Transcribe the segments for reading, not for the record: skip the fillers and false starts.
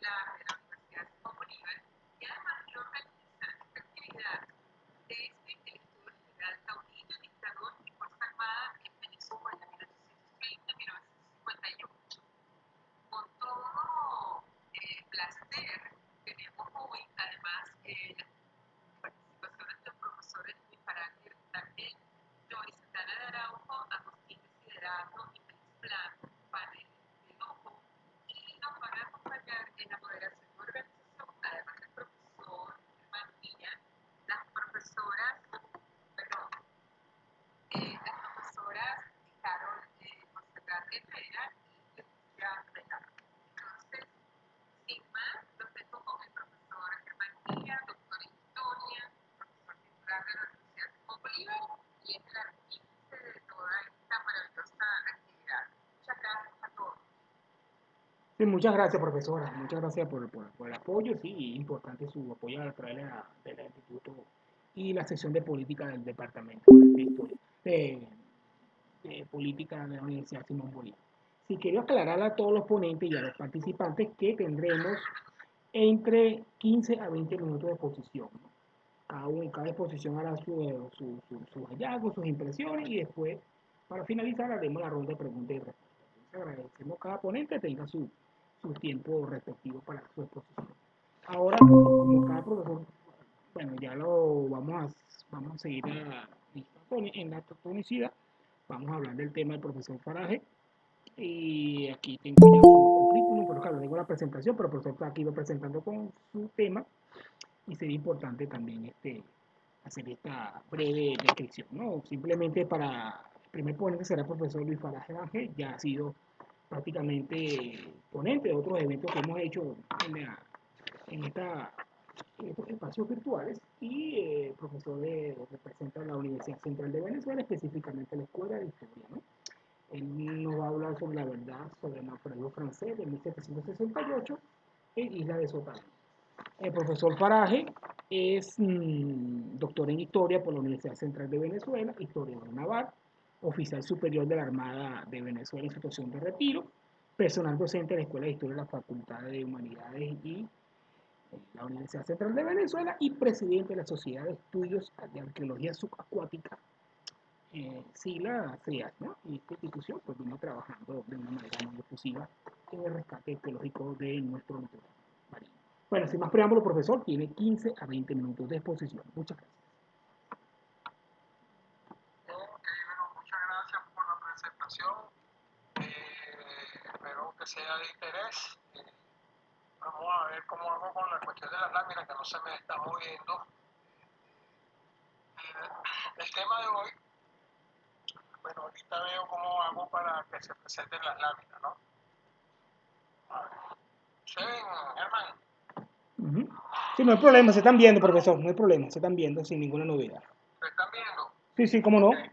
de la Universidad Simón Bolívar y además que organiza esta actividad desde el estudio general taurino, dictador y Fuerza Armada en Venezuela, 1830-1958. Con todo placer, tenemos hoy, además, las participaciones de los profesores Luis Paraje Daniel, Joyce Santana de Araujo, Agustín Desiderato y Félix Blanco, panel de lujo, y nos van a acompañar en la moderación y organización, además del profesor Germán Milla, las profesoras, perdón, las profesoras Carol Monserrat Herrera y Leticia Vela. Entonces, sin más, los dejo con el profesor Germán Milla, doctor en historia, profesor titular de la Universidad Simón Bolívar y es el artífice de toda esta maravillosa actividad. Muchas gracias a todos. Sí, muchas gracias, profesora. Muchas gracias por el apoyo. Sí, importante su apoyo a través del Instituto y la sección de política del Departamento de Historia, de Política de la Universidad Simón Bolívar. Sí, quiero aclarar a todos los ponentes y a los participantes que tendremos entre 15 a 20 minutos de exposición, ¿no? Cada exposición hará sus hallazgos, sus impresiones y después, para finalizar, haremos la ronda de preguntas y respuestas. Entonces, agradecemos a cada ponente tenga su tiempo respectivo para su exposición. Ahora, como cada profesor, bueno, ya lo vamos a seguir en la tonicidad, vamos a hablar del tema del profesor Faraje. Y aquí tengo ya su currículum, pero claro, tengo la presentación, pero el profesor está aquí lo presentando con su tema y sería importante también hacer esta breve descripción, ¿no? Simplemente para el primer ponente será el profesor Luis Faraje Ángel, ya ha sido prácticamente ponente de otros eventos que hemos hecho en, esta, en estos espacios virtuales y profesor representa la Universidad Central de Venezuela, específicamente la Escuela de Historia, ¿no? Él nos va a hablar sobre la verdad sobre el naufragio francés de 1768 en Isla de Sotavento. El profesor Paraje es doctor en historia por la Universidad Central de Venezuela, historiador naval, oficial superior de la Armada de Venezuela en situación de retiro, personal docente de la Escuela de Historia de la Facultad de Humanidades y la Universidad Central de Venezuela y presidente de la Sociedad de Estudios de Arqueología Subacuática, sigla CEAS, ¿no? Y esta institución pues viene trabajando de una manera muy efusiva en el rescate arqueológico de nuestro litoral marino. Bueno, sin más preámbulo, profesor, tiene 15 a 20 minutos de exposición. Muchas gracias. Ok, bueno, muchas gracias por la presentación. Espero que sea de interés. Vamos a ver cómo hago con la cuestión de las láminas que no se me está moviendo. El tema de hoy, bueno, ahorita veo cómo hago para que se presenten las láminas, ¿no? ¿Se ven, Germán? Sí, no hay problema, se están viendo, profesor, no hay problema, se están viendo sin ninguna novedad. ¿Se están viendo? Sí, sí, cómo no. Okay.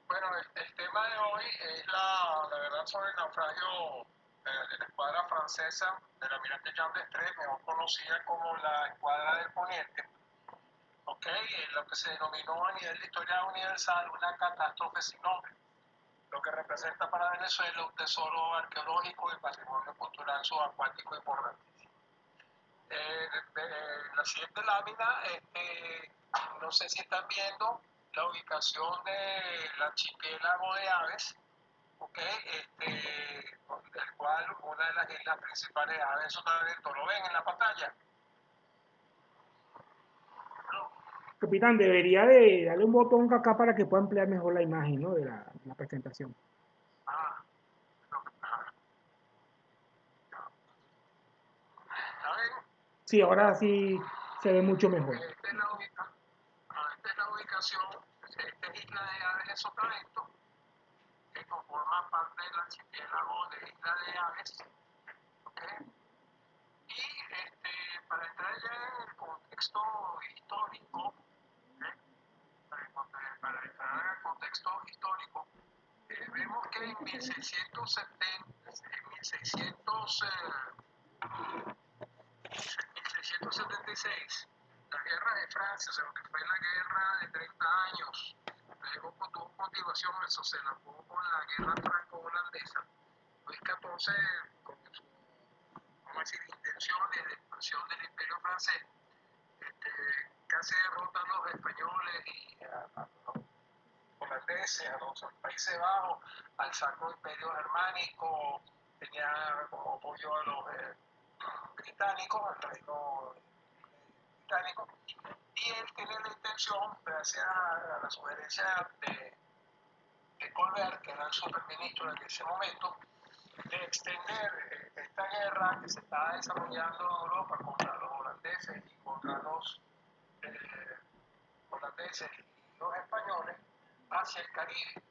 Bueno, el tema de hoy es la verdad sobre el naufragio de la escuadra francesa del almirante Jean d'Estrées, mejor conocida como la Escuadra del Poniente, lo que se denominó a nivel de historia universal una catástrofe sin nombre, lo que representa para Venezuela un tesoro arqueológico y patrimonio cultural subacuático importantísimo. La siguiente lámina, no sé si están viendo la ubicación del archipiélago de Aves, del cual una de las islas principales de Aves es Sotavento. ¿Lo ven en la pantalla? No. Capitán, debería de darle un botón acá para que pueda ampliar mejor la imagen, ¿no? De la presentación. Ah, no. ¿La ven? Sí, ahora sí se ve mucho mejor. Esta es la ubicación, esta es Isla de Aves de Sotavento, que conforma parte del archipiélago de Isla de Aves. Y para entrar ya en el contexto histórico, para entrar en el contexto histórico, vemos que en 1676, la guerra de Francia, o sea, lo que fue la guerra de 30 años, luego tuvo continuación, eso se enlazó con la guerra franco-holandesa. Luis XIV, con su, vamos a decir, expansión del Imperio francés, casi derrotan a los españoles y a los holandeses, a los Países Bajos, al Sacro Imperio Germánico, tenía como apoyo a los británicos, al reino británico, y él tiene la intención, gracias a la sugerencia de Colbert, que era el superministro en ese momento, de extender esta guerra que se estaba desarrollando en Europa contra los holandeses y contra los holandeses y los españoles hacia el Caribe.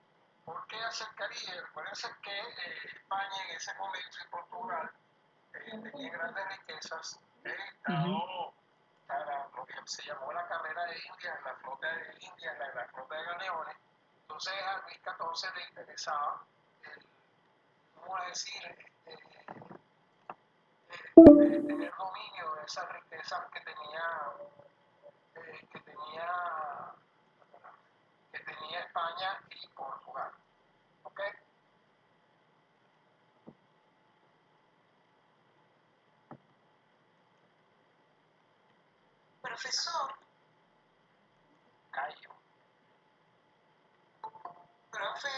¿Por qué hacia el Caribe? Recuérdense que España en ese momento y Portugal tenía grandes riquezas, dado para lo que se llamó la carrera de Indias, la flota de Indias, la flota de galeones. Entonces a Luis XIV le interesaba, ¿cómo decir?, tener dominio de esas riquezas que tenía, que tenía España y Portugal. ¿Ok? Profesor, Callo. profe,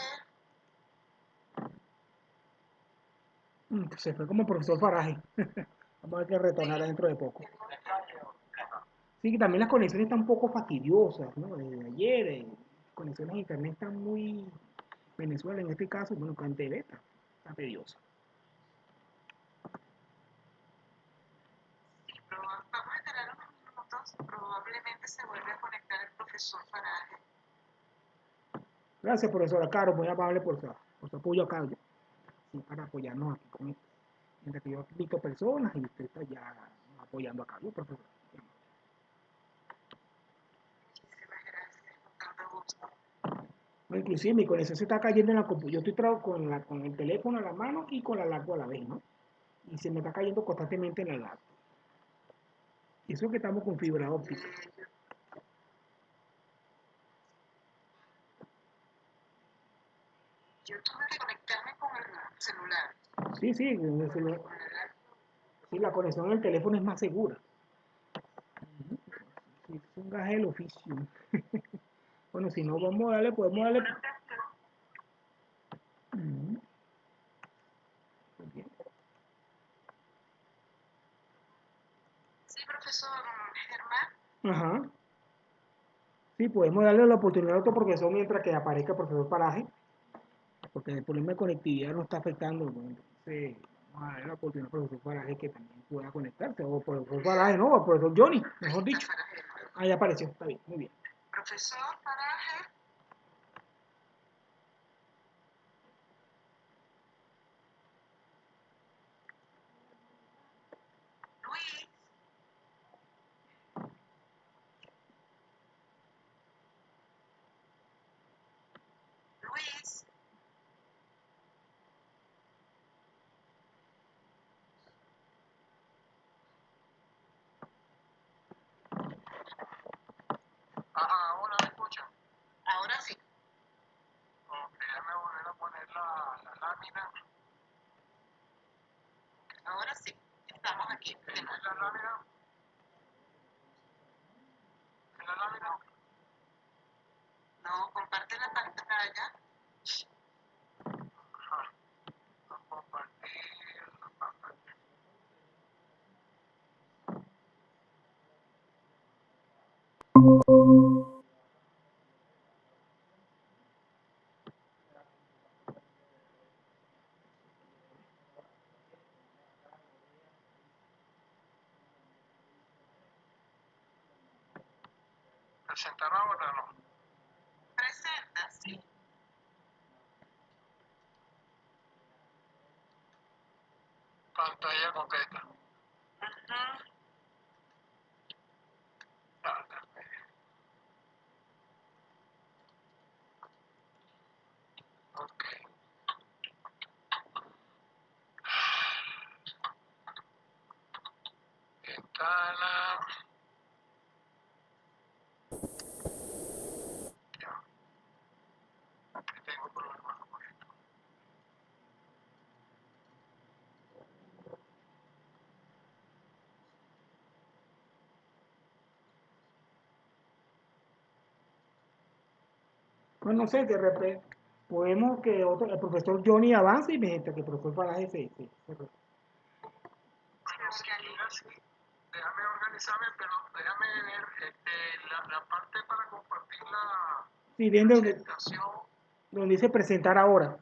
Se fue como profesor Faraje. Vamos a ver que retornará dentro de poco. Callo. Sí, que también las conexiones están un poco fastidiosas, ¿no? Desde ayer, las conexiones a internet están muy... Venezuela en este caso, bueno, con TV está tediosa. sí, vamos a esperar unos minutos, probablemente se vuelve a conectar el profesor Faraje. Gracias, profesora Caro, muy amable por su apoyo acá, sí, para apoyarnos aquí con esto. Mientras que yo invito personas y usted está ya apoyando acá, ¿no, profesor? Muchísimas gracias, con tanto gusto. No, inclusive mi conexión se está cayendo en la computadora. Yo estoy con el teléfono a la mano y con la laptop a la vez, ¿no? Y se me está cayendo constantemente en la laptop. Y eso que estamos con fibra óptica. Yo tuve que conectarme con el celular. Sí, sí, sí, la conexión en el teléfono es más segura. Sí, es un gaje del oficio. Bueno, si no, vamos a darle, podemos darle. Ujú, muy bien. Sí, profesor Germán. Ajá. Sí, podemos darle la oportunidad a otro profesor mientras que aparezca el profesor Paraje, porque el problema de conectividad no está afectando. ¿No? Entonces, vamos a darle la oportunidad al profesor Paraje que también pueda conectarse, o por el profesor Paraje, no, o el profesor Johnny, mejor dicho. Ahí apareció, está bien, muy bien. Profesor Faraje. Luis. Luis. Ajá, ahora me escuchan. Ahora sí. Ok, déjame volver a poner la lámina. Ahora sí. Estamos aquí. ¿En la lámina? ¿En la lámina? No, comparte la pantalla. Ajá. A compartir la pantalla. ¿Presentar ahora o no? Presenta, sí. Pantalla completa. Ajá. Ok. Ventana. Ya. Aquí tengo problemas con esto. Pues no sé, de repente podemos que el profesor Johnny avance y mientras que el profesor Falaje Bueno, si quieres, sí, déjame organizarme, pero déjame ver la parte para compartir la sí, bien presentación. donde dice presentar ahora.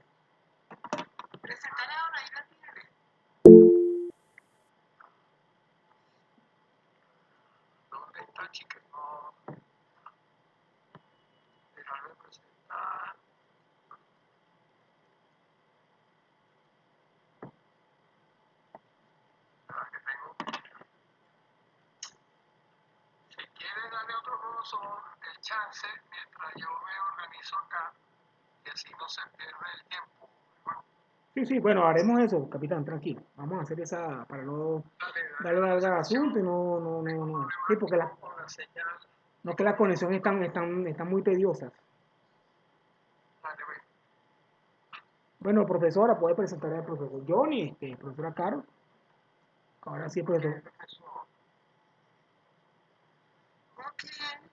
Presentar ahora, ahí la tiene. ¿Dónde está, chicas? No, déjame presentar. Ah, que tengo. Si quieres darle a otro profesor el chance mientras yo me organizo acá, y así no se pierde el tiempo. Bueno, Sí, sí, bueno, haremos eso, capitán, tranquilo. Vamos a hacer esa para no darle dale la larga al presentación. asunto y Tengo no. Sí, problemas porque con la señal. no que las conexiones están muy tediosas. Dale, ve. Bueno, profesora, puede presentar al profesor Johnny, profesora Caro. Ahora sí, Ok, profesor. profesor. Ok,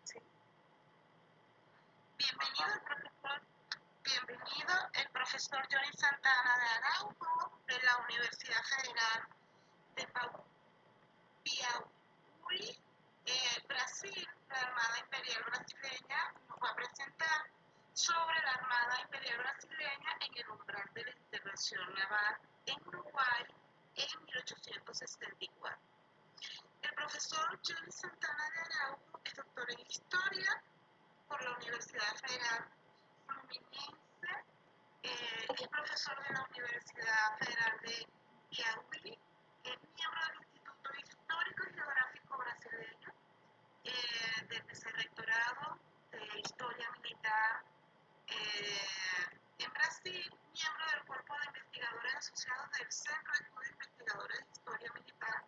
sí. Bienvenido, profesor. Bienvenido el profesor Johnny Santana de Araujo de la Universidad Federal de Piauí, Brasil. La Armada Imperial Brasileña nos va a presentar sobre la Armada Imperial Brasileña en el umbral de la intervención naval en Uruguay en 1864. El profesor Johnny Santana de Araujo es doctor en Historia por la Universidad Federal Fluminense, es profesor de la Universidad Federal de Piauí, es miembro del Instituto Histórico y Geográfico Brasileño, del Vicerrectorado de Historia Militar en Brasil, miembro del Cuerpo de Investigadores Asociados del Centro de Estudios Investigadores de Historia Militar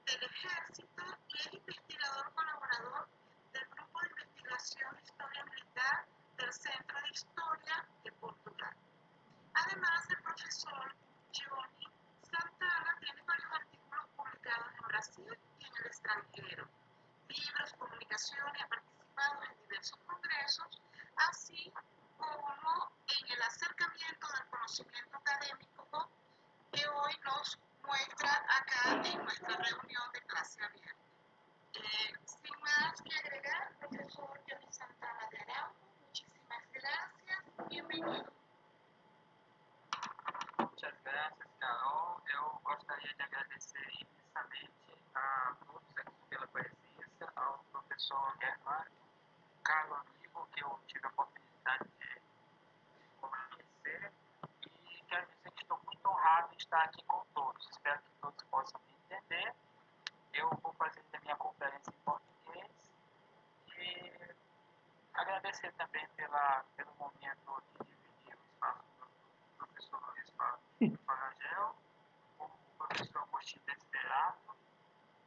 del Ejército y es investigador colaborador del Grupo de Investigación de Historia Militar del Centro de Historia de Portugal. Además, el profesor Johnny Santana tiene varios artículos publicados en Brasil y en el extranjero, libros, comunicaciones, ha participado en diversos congresos, así como en el acercamiento del conocimiento académico que hoy nos muestra acá en nuestra reunión de clase abierta. Sin más que agregar, profesor Johnny Santana de Araujo, muchísimas gracias, bienvenido. Muchas gracias, Carol. Eu gostaria de agradecer imensamente a todos aqui pela presença, ao professor Germán, caro amigo que eu tive a oportunidade de conhecer, e quero dizer que estou muito honrado em estar aqui com todos. Espero que todos possam me entender. Eu vou fazer a minha conferência em português e agradecer também pelo momento de dividir o espaço do professor Luiz Faragel, com o professor Agostinho Desperato,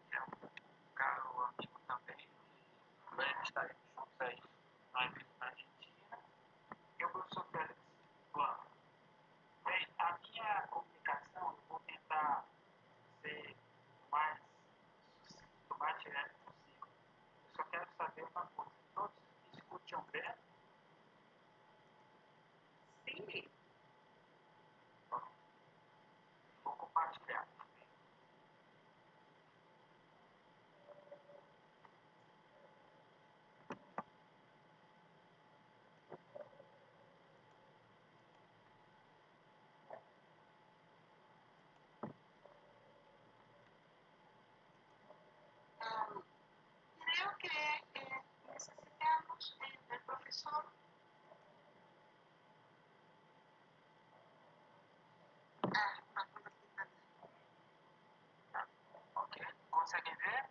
que é um caro amigo também, que em breve estaremos juntos aí na Argentina, e o professor Félix Plano. Bem, a minha comunicação, eu vou tentar ser o mais sucinto, o mais direto possível. Eu só quero saber uma coisa: todos me escutam bem? Sim. Bom, vou compartilhar. Creo que necesitamos del profesor. Una conversación. Tá? Ok? Conseguem ver?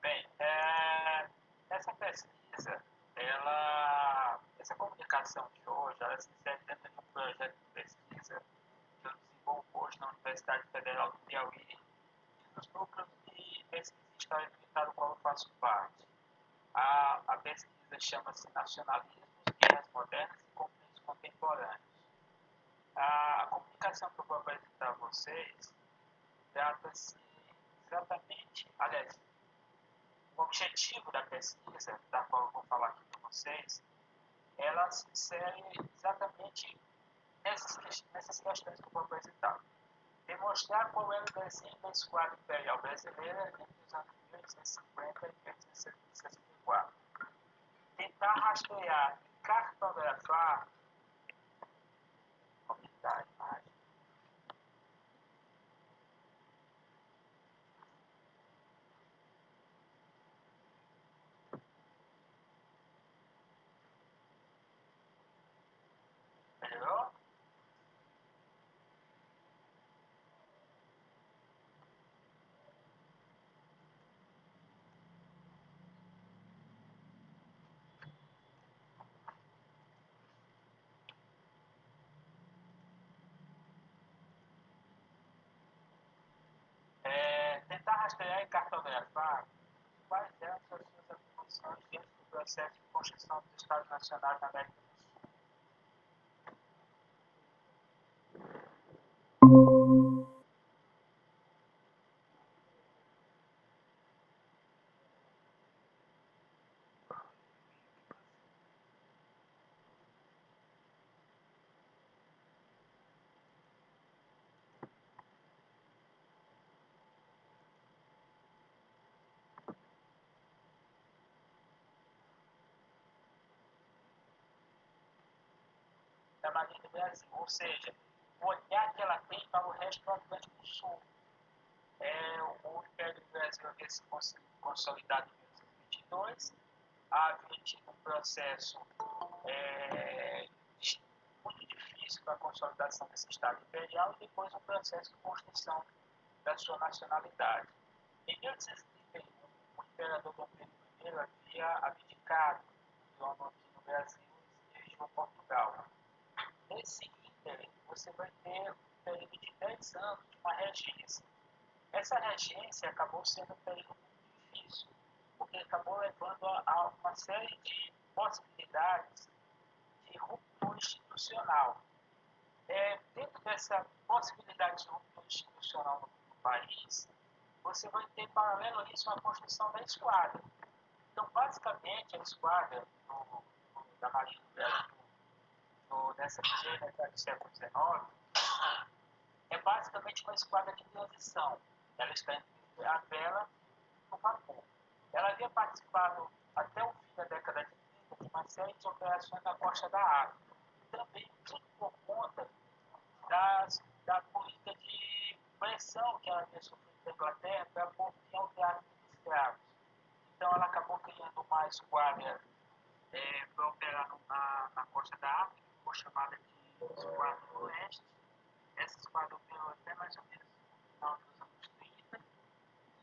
Bem, essa pesquisa, essa comunicação de hoje, ela se insere dentro de um projeto de pesquisa que eu desenvolvo hoje na Universidade Federal do Piauí, e nos núcleos de pesquisa e história militar, do qual eu faço parte. A pesquisa chama-se Nacionalismos, Guerras Modernas e Conflitos Contemporâneos. A comunicação que eu vou apresentar a vocês trata-se exatamente, aliás, o objetivo da pesquisa, da qual eu vou falar aqui para vocês, ela se insere exatamente nessas questões que eu vou apresentar. Demonstrar qual era o desenho da esquadra imperial brasileira entre os anos 1850 e 1864. Tentar rastrear e cartografar, aumentar a imagem, melhorou? Tentar rastrear e cartografar quais eram as suas atribuições dentro do processo de construção dos Estados Nacionais na América do Sul. Da Marinha do Brasil, ou seja, o olhar que ela tem para o resto do Atlântico Sul. O Império do Brasil havia se consolidado em 1822, havia tido um processo muito difícil para a consolidação desse Estado imperial e depois um processo de construção da sua nacionalidade. Em 1831, o imperador Dom Pedro I havia abdicado do trono aqui no Brasil e se dirigiu a Portugal. Nesse ínterim, você vai ter um período de 10 anos de uma regência. Essa regência acabou sendo um período muito difícil, porque acabou levando a uma série de possibilidades de ruptura institucional. Dentro dessa possibilidade de ruptura institucional no país, você vai ter paralelo a isso a construção da esquadra. Então, basicamente, a esquadra da Marinha do Brasil nessa primeira metade do século XIX é basicamente uma esquadra de transição. Ela está entre a vela e o vapor. Ela havia participado até o fim da década de 30 de uma série de operações na costa da África. Também tudo por conta da política de pressão que ela havia sofrido da Inglaterra para pôr fim ao tráfico de escravos. Então ela acabou criando uma esquadra para operar na costa da África, que foi chamada de Esquadra do Oeste. Essa esquadra operou até mais ou menos no final dos anos 30,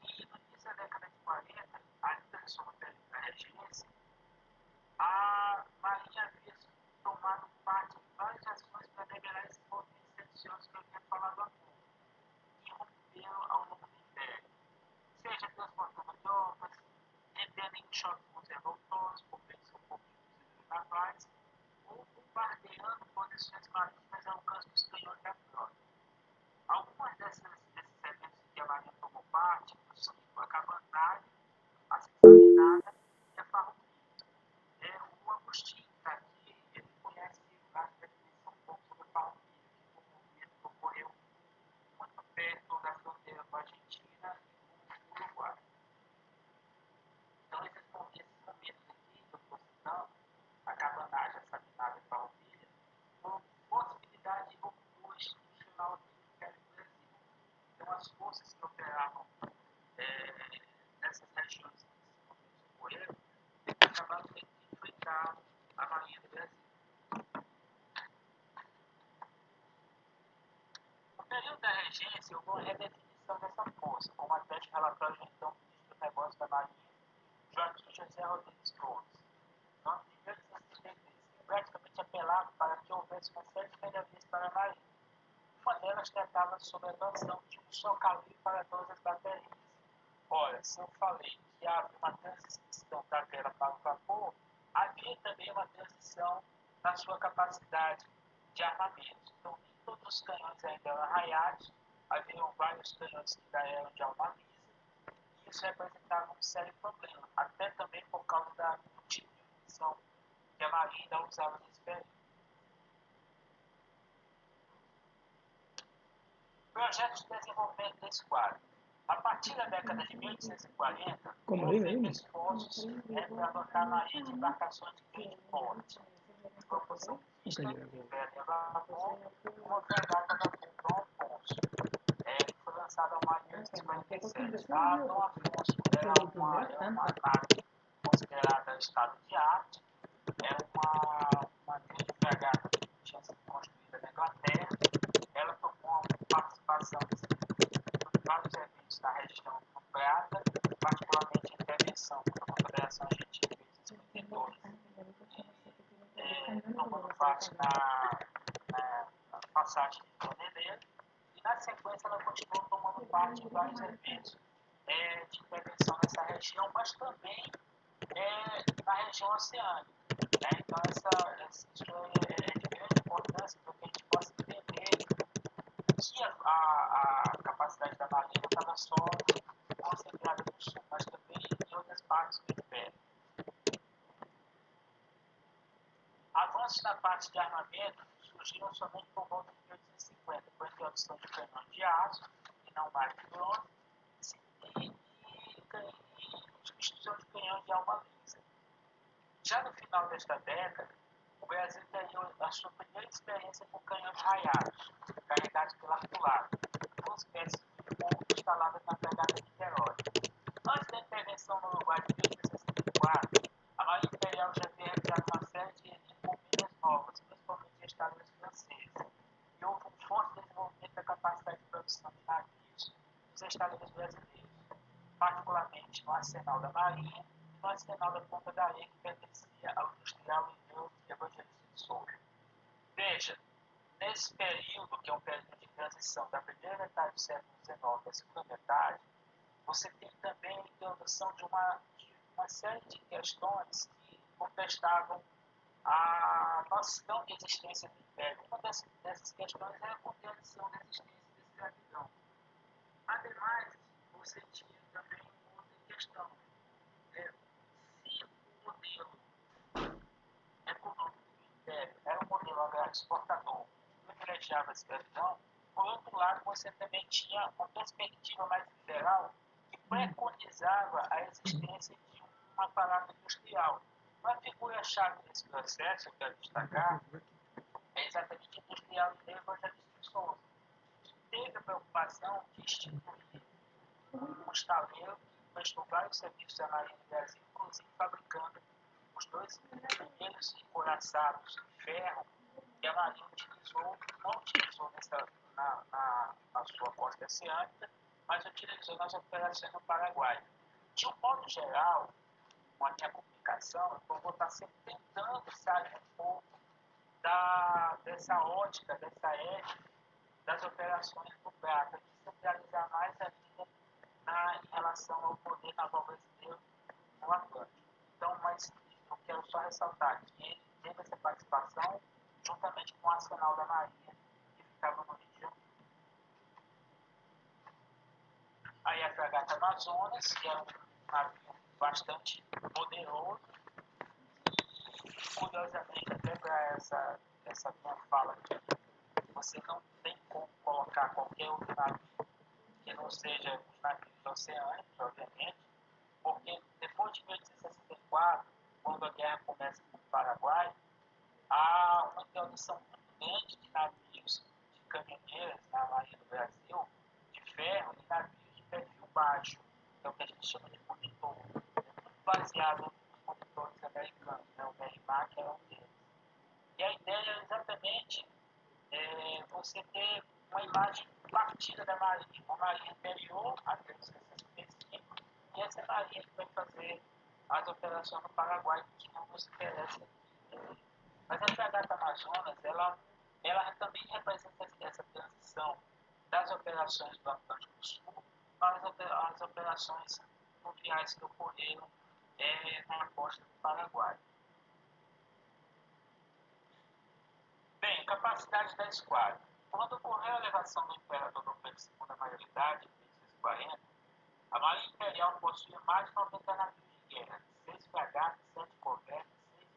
e no início da década de 40, ainda sob o período da regência, a Marinha havia tomado parte em várias ações para debelar esses movimentos sediciosos que eu havia falado há pouco, que romperam ao longo do Império, seja transportando tropas, entrando em choque com os revoltosos, por perseguição por fuzileiros navais, ou bombardeando posições marítimas ao alcance dos canhões da frota. Algumas desses eventos que a Marinha tomou parte, a Cabanagem, a Sexaminada e a Farroupilha. O Agostinho está aqui, ele conhece a definição um pouco sobre a Farroupilha, que foi um movimento que ocorreu muito perto da fronteira com a Argentina e com o Uruguai. Então, esses momentos aqui que eu estou citando, a Cabanagem, a Sexaminada e a Farroupilha, foram possibilidade de ruptura institucional aqui no Império do Brasil. Então, as forças que operavam nessas regiões que esses movimentos ocorreram acabaram tendo que enfrentar a Marinha do Brasil. No período da regência, houve uma redefinição dessa força, como ateste o relatório do então ministro dos Negócios da Marinha, Joaquim José Rodrigues Torres. No ano de 1833, que praticamente apelava para que houvesse uma série de melhorias para a Marinha. Uma delas tratava sobre a adoção de um só calibre para todas as baterias. Ora, se eu falei que havia uma transição da vela para o vapor, havia também uma transição na sua capacidade de armamento. Então, nem todos os canhões ainda eram arraiados, haviam vários canhões que ainda eram de alma lisa, e isso representava um sério problema, até também por causa do tipo de munição que a Marinha ainda usava nesse período. Projetos de desenvolvimento da esquadra. A partir da década de 1840, houve esforços para adotar a Marinha de embarcações de grande porte, de propulsão mista, inverno a vapor, uma fragata a vapor Dom Afonso, que foi lançada em 1847. A Dom Afonso era uma nave considerada estado de arte, era uma grande fragata que tinha sido construída na Inglaterra. Ela tomou uma participação em vários eventos na região do Prata, particularmente a intervenção da Confederação Argentina de 1852, tomando parte na passagem de Torneleiro, e na sequência ela continuou tomando parte em vários eventos de intervenção nessa região, mas também na região oceânica. Então, isso é de grande importância para que a gente possa entender que a capacidade da Marinha não estava só concentrada no sul, mas também em outras partes do Império. Avanços na parte de armamento surgiram somente por volta de 1850, com a introdução de canhões de aço, e não mais de bronze, e substituição de canhões de alma lisa. Já no final desta década, o Brasil ganhou a sua primeira experiência com canhões raiados, carregados pela artilharia, com espécies de fogo instaladas na fragata Niterói. Antes da intervenção no Uruguai de 1864, a Marinha Imperial já havia realizado uma série de encomendas novas, principalmente em estados franceses, e houve um forte desenvolvimento da capacidade de produção de navios dos estados brasileiros, particularmente no arsenal da Marinha e no arsenal da Ponta da Areia, que pertencia ao industrial Evangelista de Souza. Veja, nesse período, que é um período de transição da primeira metade do século XIX para a segunda metade, você tem também a introdução de uma série de questões que contestavam a noção de existência do Império. Uma dessas questões é a compreensão da existência da escravidão. Ademais, você tinha também outra questão. Se o modelo econômico do Império era um modelo agrário exportador que privilegiava a escravidão, por outro lado, você também tinha uma perspectiva mais liberal que preconizava a existência de uma parada industrial. Uma figura-chave nesse processo, eu quero destacar, é exatamente o industrial Evangelista de Souza, que teve a preocupação de instituir um estaleiro que prestou vários serviços à Marinha do Brasil, inclusive fabricando os dois primeiros encoraçados de ferro que a Marinha não utilizou na sua costa oceânica, mas utilizou nas operações no Paraguai. De um modo geral, com a minha comunicação, eu vou estar sempre tentando sair um pouco dessa ótica, dessa ética das operações do Prata, e centralizar mais ainda em relação ao poder naval brasileiro no Atlântico. Então, mas eu quero só ressaltar que ele teve essa participação juntamente com o arsenal da Marinha, que ficava no Rio de Janeiro. Aí a fragata Amazonas, que é um navio bastante poderoso, e curiosamente, até para essa minha fala aqui, você não tem como colocar qualquer outro navio que não seja os navios oceânicos, obviamente, porque depois de 1864, quando a guerra começa com o Paraguai, há uma introdução muito grande de navios de caminhoneiras na Marinha do Brasil, de ferro, e navios de perfil baixo, que é o que a gente chama de monitor, muito baseado nos monitores americanos, né? O Merrimack era um deles. E a ideia é exatamente você ter uma imagem partida da Marinha, uma Marinha anterior até 1965, e essa Marinha que vai fazer as operações no Paraguai, que não nos interessa aqui. Mas a fragata Amazonas, ela também representa essa transição das operações do Atlântico Sul para as operações fluviais que ocorreram na costa do Paraguai. Bem, capacidade da esquadra. Quando ocorreu a elevação do imperador Dom Pedro II à maioridade, em 1840, a Marinha Imperial possuía mais de 90 navios de guerra, 6 fragatas, 7 corvetas, 6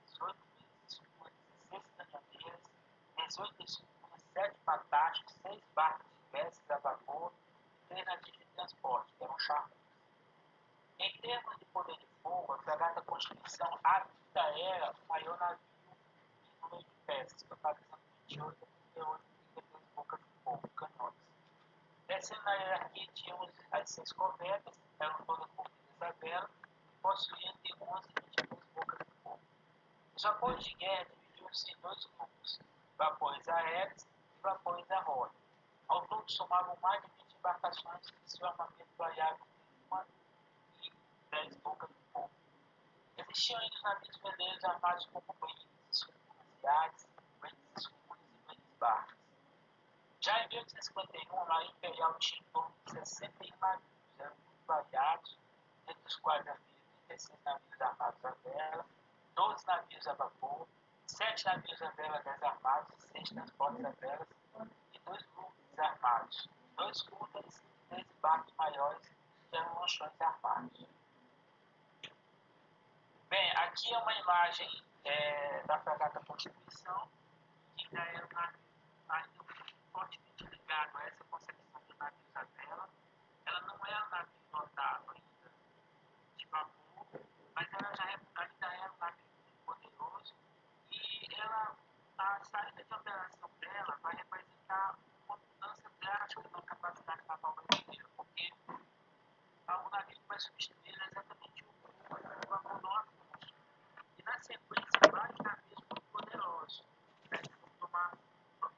18 escuras, 16 caminhoneiras, 18 escuras, 7 pataches, 6 barcos diversos a vapor e 3 navios de transporte, que eram charruas. Em termos de poder de fogo, a fragata Constituição ainda era o maior navio em número de peças, totalizando 28 a 38 bocas de fogo, canhões. Descendo na hierarquia tínhamos as 6 corvetas, eram todas movidas a vela e possuíam entre 11 e 22 bocas de fogo. Os vapores de guerra dividiam-se em 2 grupos, vapores aéreos e vapores a roda. Ao todo somavam mais de 20 embarcações e seu armamento variava entre 1 e 10 bocas de fogo. Existiam ainda os navios veleiros armados como banheiros, escuras, iates, banheiros escuros e banheiros barcas. Já em 1851, a Marinha Imperial tinha em torno de 61 navios, eram muito variados, entre os quais havia 36 navios armados a vela, 12 navios a vapor, 7 navios a vela desarmados e 6 transportes a velas, e 2 grupos desarmados, 2 cúteres e 13 barcos maiores que eram lanchões armados. Bem, aqui é uma imagem da fragata Constituição, que ainda era um navio ainda fortemente ligado a essa concepção de navios à vela. Ela não era um navio dotado ainda de vapor, mas ela já ainda era um navio muito poderoso e a saída de operação dela vai representar uma mudança drástica na capacidade naval brasileira, porque o navio que vai substituir é exatamente o vapor norte. E na sequência, vários navios muito poderosos que vão tomar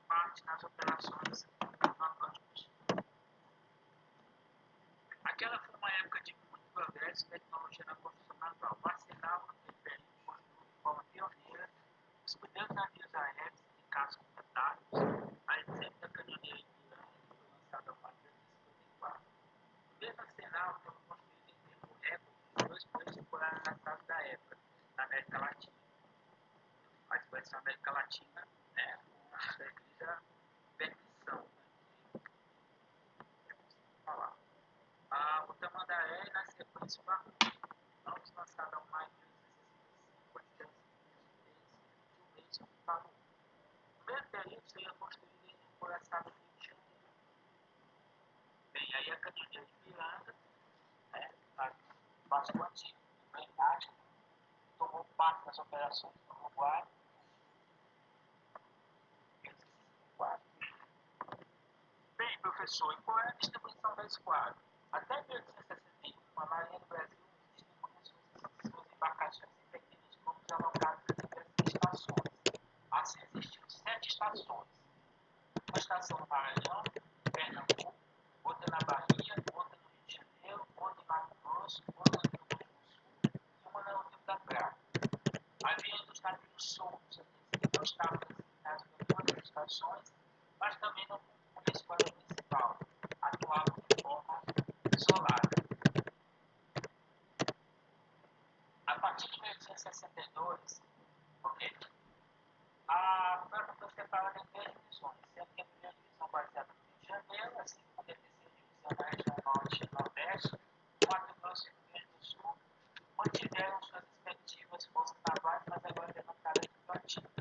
parte nas operações no Atlântico Sul. Aquela foi uma época de muito progresso e tecnologia na construção naval. O arsenal naquele período construiu de forma pioneira os primeiros navios aéreos de cascos metálicos, a exemplo da caminhoneira Ipiranga, que foi lançada ao mar em 1954. O mesmo arsenal foi construído em tempo recorde nos 2 primeiros corações da época, na América Latina. A expressão América Latina, né, a devida permissão, né, que é possível falar. O Tamandaré e na sequência o Barro, ambos lançados ao mar em 1865, a distância de 1 mês sobre o Barro. No mesmo período seria construído em Coraçado do Rio de Janeiro. Bem, aí a caminhoneira Ipiranga, né, Vasco Antigo, bem tático, tomou parte das operações no Uruguai. Bem, professor, e qual é a distribuição da esquadra? Até 1861, a Marinha do Brasil distribuiu suas embarcações independentes de grupos alocados em diversas estações. Assim, existiam 7 estações. Uma estação no Maranhão, em Pernambuco, outra na Bahia, outra no Rio de Janeiro, outra em Mato Grosso, outra no Rio Grande do Sul e uma no Rio da Prata. Havia ainda os navios soltos, que não estavam designados em nenhuma das estações, mas também não compunham a esquadra principal, atuavam de forma isolada. A partir de 1862, a frota foi separada em 3 divisões, sendo que a primeira divisão baseada no Rio de Janeiro, assim como a terceira divisão na região norte e nordeste, Mato Grosso e Rio Grande do Sul, mantiveram suas respectivas forças navais, mas agora denominadas de flotilhas.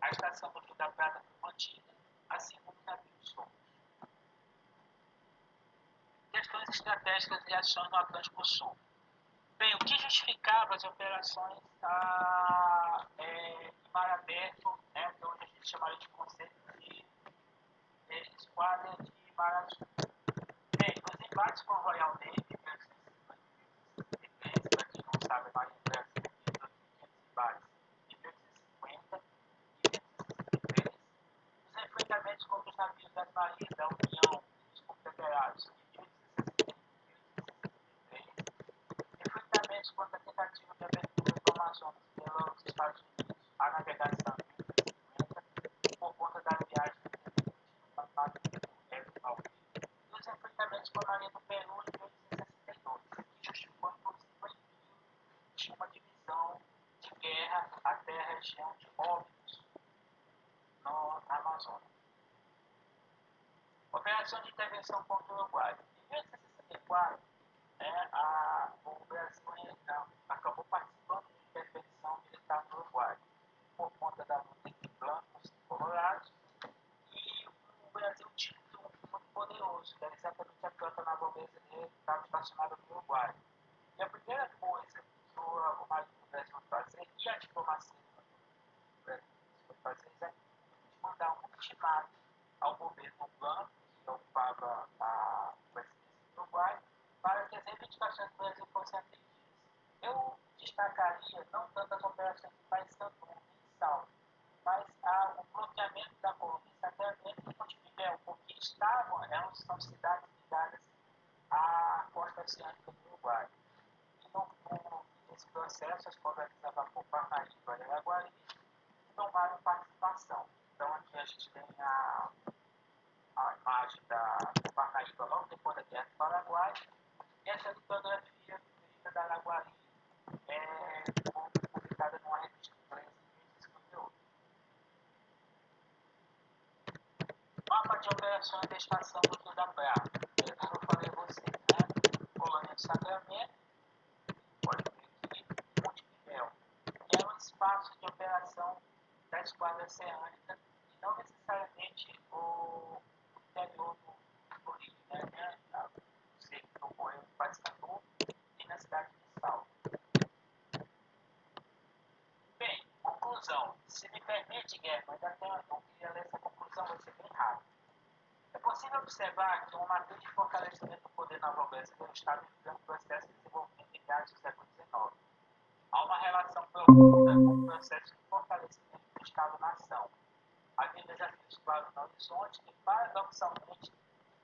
A estação do Rio da Prata foi mantida, assim como os navios soltos. Questões estratégicas e ações no Atlântico Sul. Bem, o que justificava as operações em mar aberto, né, que hoje a gente chamaria de conceito de esquadra de mar azul? Bem, os embates com a Royal Navy, em 1853, para quem não sabe, a Marinha do Brasil teve 2.500 embates em 1850 e 1853. Os enfrentamentos contra os navios das marinhas da União e dos Confederados em 1860 e 1863. Enfrentamentos contra a tentativa de abertura do Amazonas pelos Estados Unidos à navegação em 1850, por conta da viagem do Tratado de Almeida. E os enfrentamentos com a Marinha do Peru em 1862, que justificou inclusive o envio de uma divisão de guerra até a região de Óbidos, na Amazônia. Operação de intervenção contra o Uruguai. Em 1964, o Brasil acabou participando de intervenção militar no Uruguai, por conta da luta entre blancos e colorados, e o Brasil tinha um trunfo muito poderoso, que era exatamente a frota naval brasileira que estava estacionada no Uruguai. E a primeira coisa que o Marinho Brasil foi fazer, e a diplomacia do Brasil foi fazer, é mandar um ultimato ao governo blanco, que ocupava a presidência do Uruguai, para que as reivindicações do Brasil fossem atendidas. Eu destacaria não tanto as operações de Paysandu e Salto, mas o bloqueamento da Colômbia e Sacramento e Montevidéu, porque são cidades ligadas à costa oceânica do Uruguai. Nesse processo, as colônias a vapor Parnaíba e Araguari tomaram participação. Então, aqui a gente tem a imagem do Parnaíba logo depois da Guerra do Paraguai, e essa litografia feita da Araguari publicada numa revista inglesa em 1958. Mapa de operações da estação do Rio da Prata. Eu falei a vocês, né? Colônia de Sacramento, pode ver aqui, Montevidéu, que é um espaço de operação da esquadra oceânica e não necessariamente o interior do Rio, né? Sei que ocorreu em Paysandu e na cidade de Salto. Bem, conclusão. Se me permite, Guilherme, eu queria ler essa conclusão, vai ser bem rápido. É possível observar que uma matriz de fortalecimento do poder naval brasileiro está vivendo um processo de desenvolvimento em meados do século XIX. Há uma relação profunda com o processo de fortalecimento do Estado-nação. Havia desafios claros no horizonte que, paradoxalmente,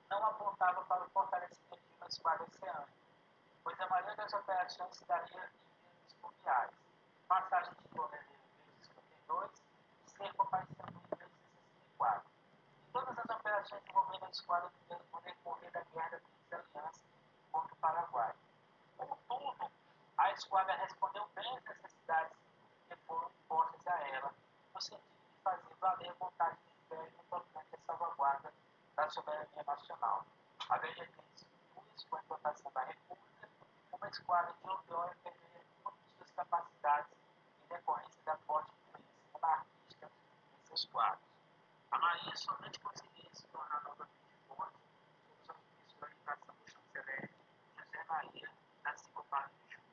não apontavam para o fortalecimento de uma esquadra oceânica, pois a maioria das operações se daria em vias fluviais. Passagem de Torneiro em 1952 e cerco a Paysandu em 1964. Todas as operações envolvendo a esquadra no decorrer da Guerra da Tríplice Aliança contra o Paraguai. Contudo, a esquadra respondeu bem às necessidades que foram impostas a ela, no sentido de fazer valer a vontade do Império no tocante à salvaguarda da soberania nacional. A VGT dispôs, com a implantação da República, uma esquadra de outrora perderia muito de suas capacidades em decorrência da forte influência monarquista em seus quadros. A Marinha somente conseguiria se tornar novamente forte sob a orientação do chanceler José Maria da Silva Padre Júnior,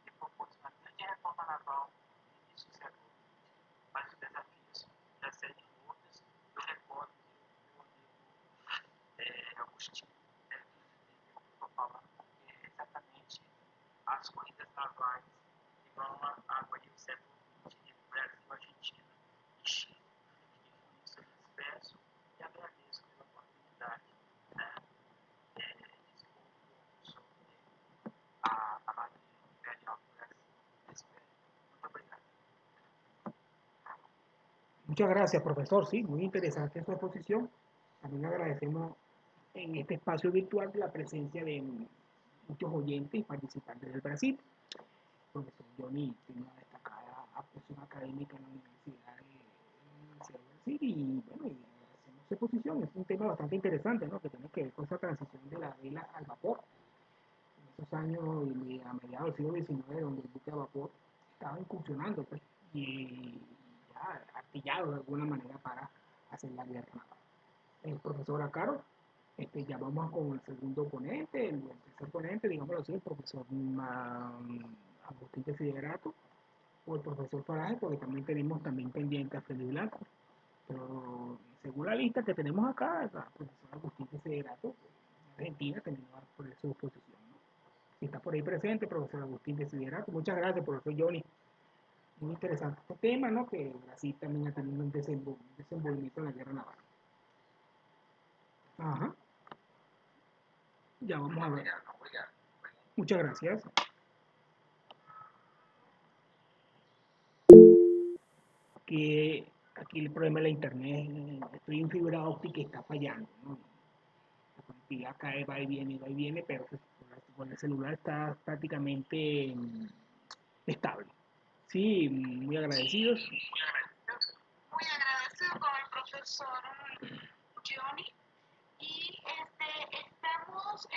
que propôs uma grande reforma naval no início do século XX. Mas os desafios já seguem outros. Eu recordo que o meu amigo Agostinho deve entender o que eu estou falando, porque é exatamente as corridas navais que vão aguardar o século XX entre Brasil, Argentina e Chile. Isso eu despeço e agradeço pela oportunidade, né, de expor um pouco sobre a Marinha Imperial do Brasil. Muito obrigado. Muchas gracias, profesor. Sí, muy interesante su exposición. También agradecemos en este espacio virtual la presencia de muchos oyentes y participantes del Brasil. El profesor Johnny tiene una destacada actuación académica en la Universidad de Brasil y bueno, y agradecemos su exposición. Es un tema bastante interesante, ¿no? Que tiene que ver con esa transición de la vela al vapor. En esos años, a mediados del siglo XIX, donde el buque a vapor estaba incursionando, pues, y ya artillado de alguna manera para hacer la guerra naval. Profesora Caro, ya vamos con el segundo ponente, el tercer ponente, digámoslo así, el profesor Agustín Desiderato, o el profesor Faraje, porque también tenemos también pendiente a Felipe Blanco. Pero según la lista que tenemos acá, el profesor Agustín Desiderato, Argentina, terminó por su exposición, ¿no? Si está por ahí presente, profesor Agustín Desiderato, muchas gracias, profesor Johnny. Muy interesante este tema, ¿no? Que Brasil también ha tenido un desenvolvimiento en la guerra naval. Ajá. Ya vamos a ver. Muchas gracias. Que aquí el problema de la internet, estoy en fibra óptica y está fallando, ¿no? La conectividad cae, va y viene, pero pues, con el celular está prácticamente estable. Sí, muy agradecidos. Muy agradecido con el profesor Johnny y estamos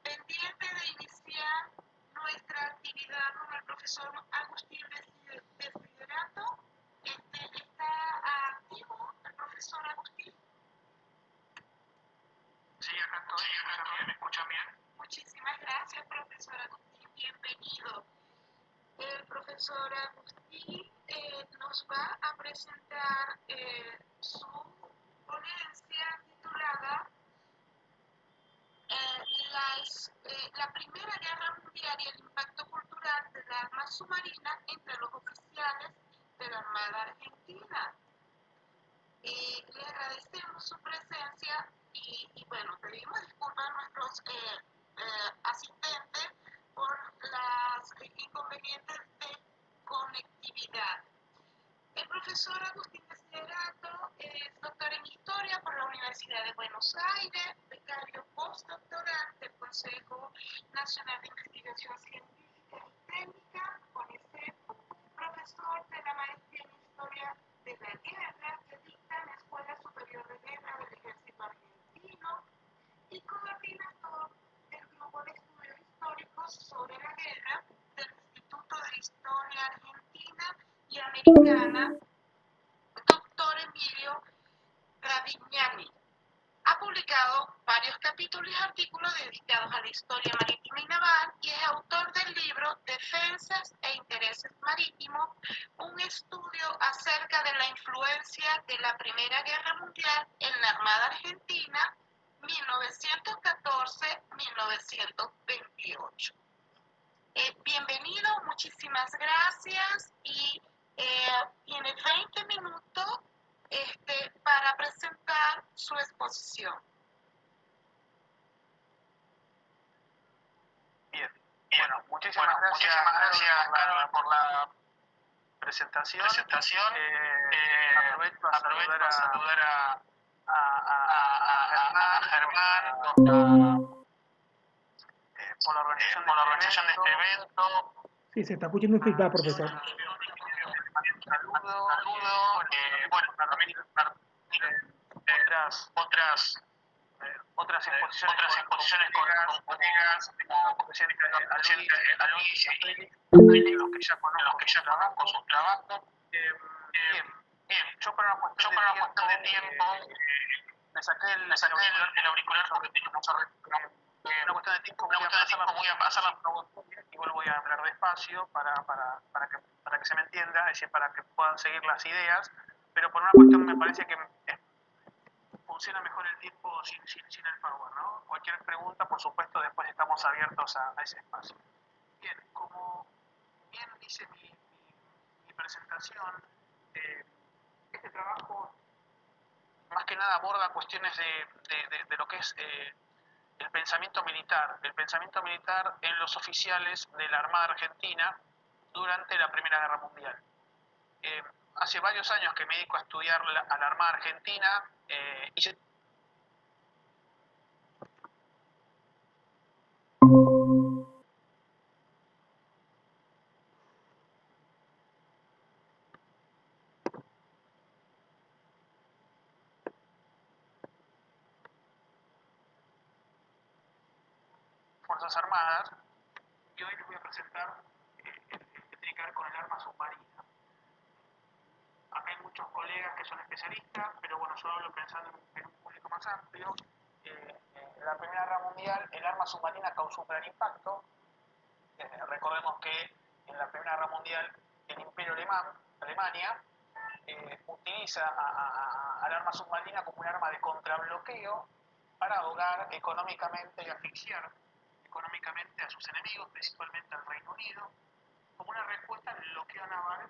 pendientes de iniciar nuestra actividad con el profesor Agustín Desiderato. ¿Está activo el profesor Agustín? Sí, acá estoy, ¿me escuchan bien? Muchísimas gracias, profesor Agustín. Bienvenido. El profesor Agustín nos va a presentar su ponencia titulada la Primera Guerra Mundial y el impacto cultural del arma submarina entre los oficiales de la Armada Argentina. Le agradecemos su presencia y bueno, pedimos disculpas a nuestros asistentes por los inconvenientes de conectividad. El profesor Agustín Desiderato es doctor en Historia por la Universidad de Buenos Aires, becario postdoctoral del Consejo Nacional de Investigación Científica y Técnica, CONICET, profesor de la maestría en Historia de la Guerra que dicta en la Escuela Superior de Guerra del Ejército Argentino y coordinador del Grupo de Estudios Históricos sobre la Guerra del Instituto de Historia Argentina y Americana, doctor Emilio Gravignani. Ha publicado varios capítulos y artículos dedicados a la historia marítima y naval y es autor del libro Defensas e Intereses Marítimos, un estudio acerca de la influencia de la Primera Guerra Mundial en la Armada Argentina 1914-1928. Bienvenido, muchísimas gracias y tiene 20 minutos para presentar su exposición. Bien. Bueno, muchísimas gracias, Carol, por la presentación. Aprovecho a saludar a Germán por la organización de este evento. Sí, se está escuchando un feedback, profesor. Saludo. Bueno, también otras exposiciones con colegas, Alois y Eli, los que ya conozco sus trabajos. Bien, yo para una cuestión de tiempo me saqué el auricular porque tenía mucha una cuestión de tiempo voy a pasar la igual voy a hablar despacio para que se me entienda, es decir, para que puedan seguir las ideas, pero por una cuestión me parece que funciona mejor el tiempo sin el power, ¿no? Cualquier pregunta, por supuesto, después estamos abiertos a ese espacio. Bien, como bien dice mi presentación, este trabajo más que nada aborda cuestiones de lo que es el pensamiento militar en los oficiales de la Armada Argentina durante la Primera Guerra Mundial. Hace varios años que me dedico a estudiar a la Armada Argentina y Fuerzas Armadas, y hoy les voy a presentar que tiene que ver con el arma submarina. Acá hay muchos colegas que son especialistas, pero bueno, yo hablo pensando en un público más amplio. En la Primera Guerra Mundial, el arma submarina causó un gran impacto. Recordemos que en la Primera Guerra Mundial, el Imperio Alemania, utiliza al arma submarina como un arma de contrabloqueo para ahogar económicamente y asfixiar económicamente a sus enemigos, principalmente al Reino Unido, como una respuesta al bloqueo naval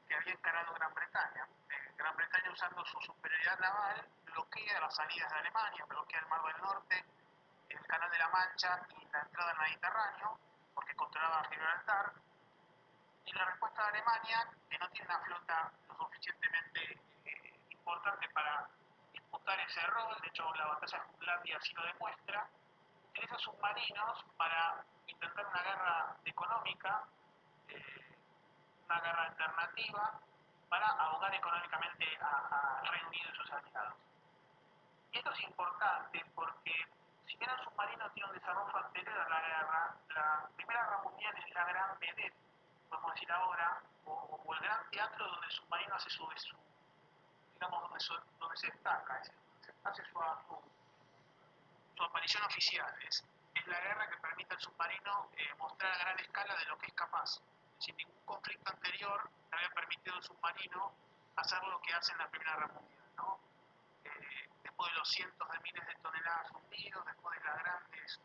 que había encarado Gran Bretaña. Gran Bretaña, usando su superioridad naval, bloquea las salidas de Alemania, bloquea el Mar del Norte, el Canal de la Mancha y la entrada al Mediterráneo, porque controlaba Gibraltar. Y la respuesta de Alemania, que no tiene una flota lo suficientemente importante para disputar ese rol, de hecho la batalla de Jutlandia así lo demuestra, utiliza submarinos para intentar una guerra económica, una guerra alternativa, para ahogar económicamente al Reino Unido y sus aliados. Y esto es importante porque si bien el submarino tiene un desarrollo anterior a la guerra, la Primera Guerra Mundial es la gran vedette, podemos decir ahora, o el gran teatro donde el submarino hace digamos, donde se destaca, hace su aparición oficial. Es la guerra que permite al submarino mostrar a gran escala de lo que es capaz. Sin ningún conflicto anterior le había permitido al submarino hacer lo que hace en la Primera Guerra Mundial, ¿no? Después de los cientos de miles de toneladas hundidos, después de las grandes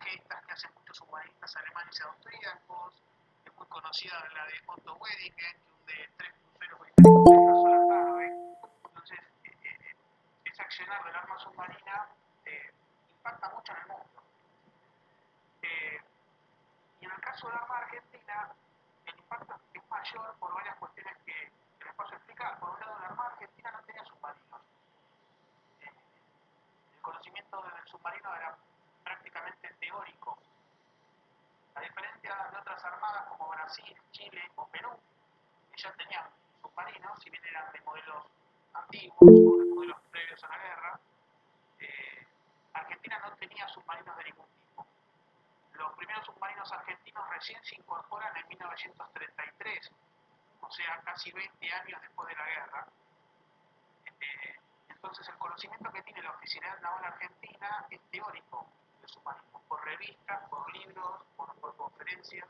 gestas que hacen muchos submarinistas alemanes y austríacos, es muy conocida la de Otto Weddigen, que hunde 3 cruceros británicos en una sola tarde. Entonces, ese accionar del arma submarina impacta mucho en el mundo. Y en el caso del arma argentina, el impacto es mayor por varias cuestiones que les paso a explicar. Por un lado, la armada argentina no tenía submarinos. El conocimiento del submarino era prácticamente teórico. A diferencia de otras armadas como Brasil, Chile o Perú, que ya tenían submarinos, si bien eran de modelos antiguos o de modelos previos a la guerra, Argentina no tenía submarinos de ningún tipo. Los primeros submarinos argentinos recién se incorporan en 1933, o sea, casi 20 años después de la guerra. Entonces, el conocimiento que tiene la Oficialidad Naval Argentina es teórico de submarinos, por revistas, por libros, por conferencias.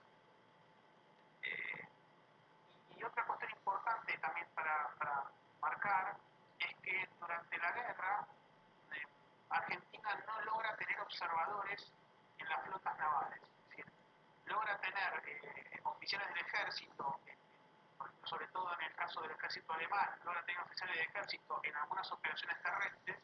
Y otra cuestión importante también para marcar es que durante la guerra Argentina no logra tener observadores en las flotas navales. Es decir, logra tener oficiales del ejército, sobre todo en el caso del ejército alemán, logra tener oficiales del ejército en algunas operaciones terrestres,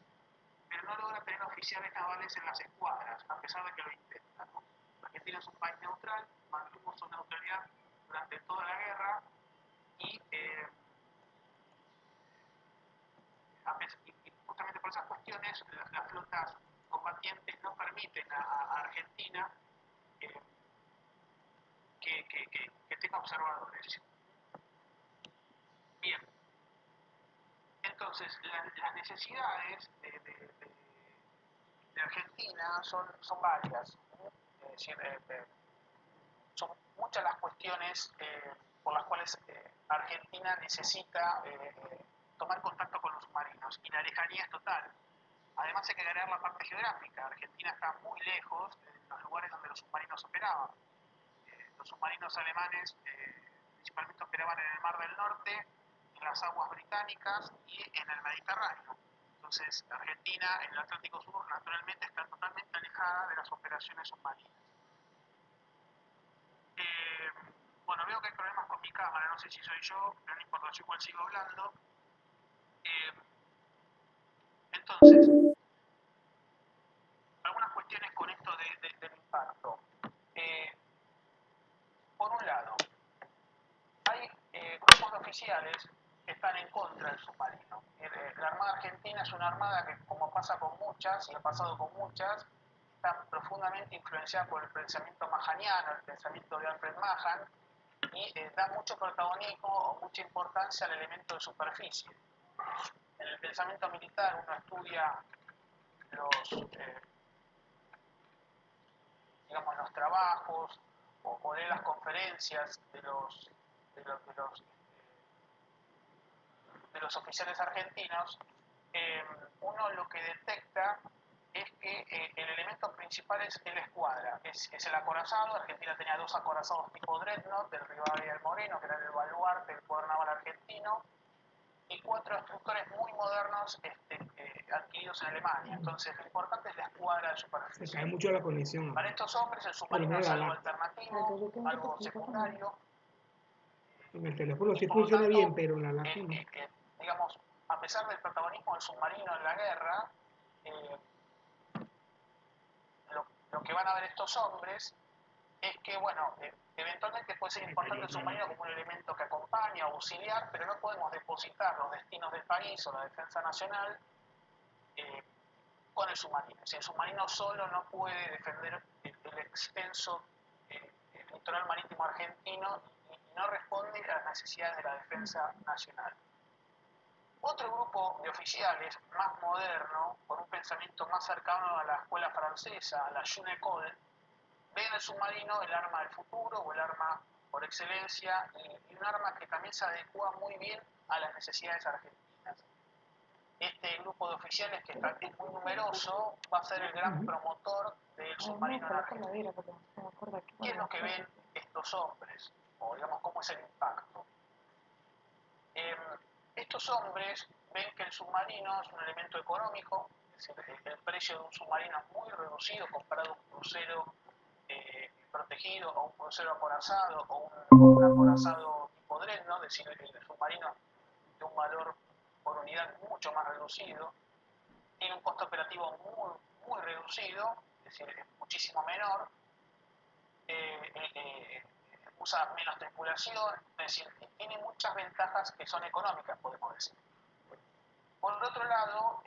pero no logra tener oficiales navales en las escuadras, a pesar de que lo intenta, ¿no? Argentina es un país neutral, mantuvo su neutralidad durante toda la guerra y justamente por esas cuestiones las flotas combatientes no permiten a Argentina que tenga observadores. Bien, entonces las necesidades de Argentina son varias. Es decir, son muchas las cuestiones por las cuales Argentina necesita tomar contacto con los submarinos, y la lejanía es total. Además hay que agregar la parte geográfica. Argentina está muy lejos de los lugares donde los submarinos operaban. Los submarinos alemanes principalmente operaban en el Mar del Norte, en las aguas británicas y en el Mediterráneo. Entonces, Argentina en el Atlántico Sur naturalmente está totalmente alejada de las operaciones submarinas. Bueno, veo que hay problemas con mi cámara, no sé si soy yo, pero no importa, yo igual sigo hablando. Entonces, algunas cuestiones con esto del impacto. Por un lado, hay grupos de oficiales que están en contra del submarino. La Armada Argentina es una armada que, como pasa con muchas, y ha pasado con muchas, está profundamente influenciada por el pensamiento mahaniano, el pensamiento de Alfred Mahan, y da mucho protagonismo o mucha importancia al elemento de superficie. En el pensamiento militar uno estudia los trabajos o lee las conferencias de los oficiales argentinos. Uno lo que detecta es que el elemento principal es la escuadra, es el acorazado. Argentina tenía 2 acorazados tipo Dreadnought, del Rivadavia y del Moreno, que eran el baluarte del poder naval argentino, y 4 destructores muy modernos adquiridos en Alemania. Entonces, lo importante es la escuadra de superficie. Se cae mucho la conexión. Para estos hombres, el submarino es algo alternativo, algo secundario. En el teléfono sí funciona bien, pero en la laptop no. Digamos, a pesar del protagonismo del submarino en la guerra, lo que van a ver estos hombres es que, bueno, eventualmente puede ser importante el submarino como un elemento que acompaña o auxiliar, pero no podemos depositar los destinos del país o la defensa nacional con el submarino. Si el submarino solo no puede defender el extenso litoral marítimo argentino y no responde a las necesidades de la defensa nacional. Otro grupo de oficiales, más moderno, con un pensamiento más cercano a la escuela francesa, a la Jeune École, ven en el submarino el arma del futuro o el arma por excelencia y un arma que también se adecua muy bien a las necesidades argentinas. Este grupo de oficiales, que es muy numeroso, va a ser el gran promotor del submarino en Argentina. ¿Qué es lo que ven estos hombres? O digamos, ¿cómo es el impacto? Estos hombres ven que el submarino es un elemento económico, es decir, el precio de un submarino es muy reducido comparado a un crucero protegido o un crucero acorazado o un acorazado tipo dreadnought, es decir, el submarino de un valor por unidad mucho más reducido, tiene un costo operativo muy reducido, es decir, es muchísimo menor, usa menos tripulación, es decir, tiene muchas ventajas que son económicas, podemos decir. Por otro lado,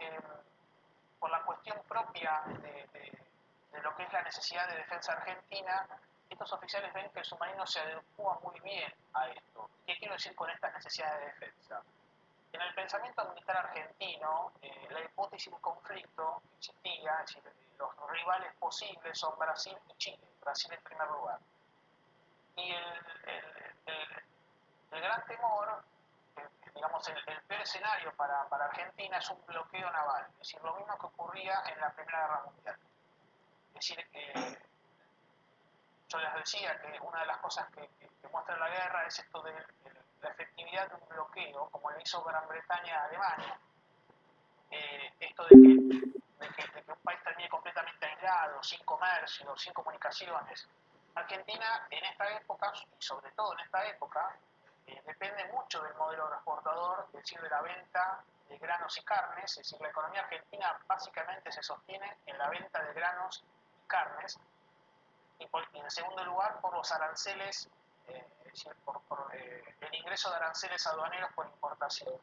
por la cuestión propia de lo que es la necesidad de defensa argentina, estos oficiales ven que el submarino se adecua muy bien a esto. ¿Qué quiero decir con estas necesidades de defensa? En el pensamiento militar argentino, la hipótesis de conflicto existía, es decir, los rivales posibles son Brasil y Chile, Brasil en primer lugar. Y el gran temor, digamos, el peor escenario para Argentina es un bloqueo naval, es decir, lo mismo que ocurría en la Primera Guerra Mundial. Es decir, yo les decía que una de las cosas que muestra la guerra es esto de la efectividad de un bloqueo, como le hizo Gran Bretaña a Alemania, esto de que un país termine completamente aislado, sin comercio, sin comunicaciones. Argentina en esta época, y sobre todo en esta época, depende mucho del modelo exportador, es decir, de la venta de granos y carnes, es decir, la economía argentina básicamente se sostiene en la venta de granos y carnes, y en segundo lugar por los aranceles, es decir, por el ingreso de aranceles aduaneros por importación.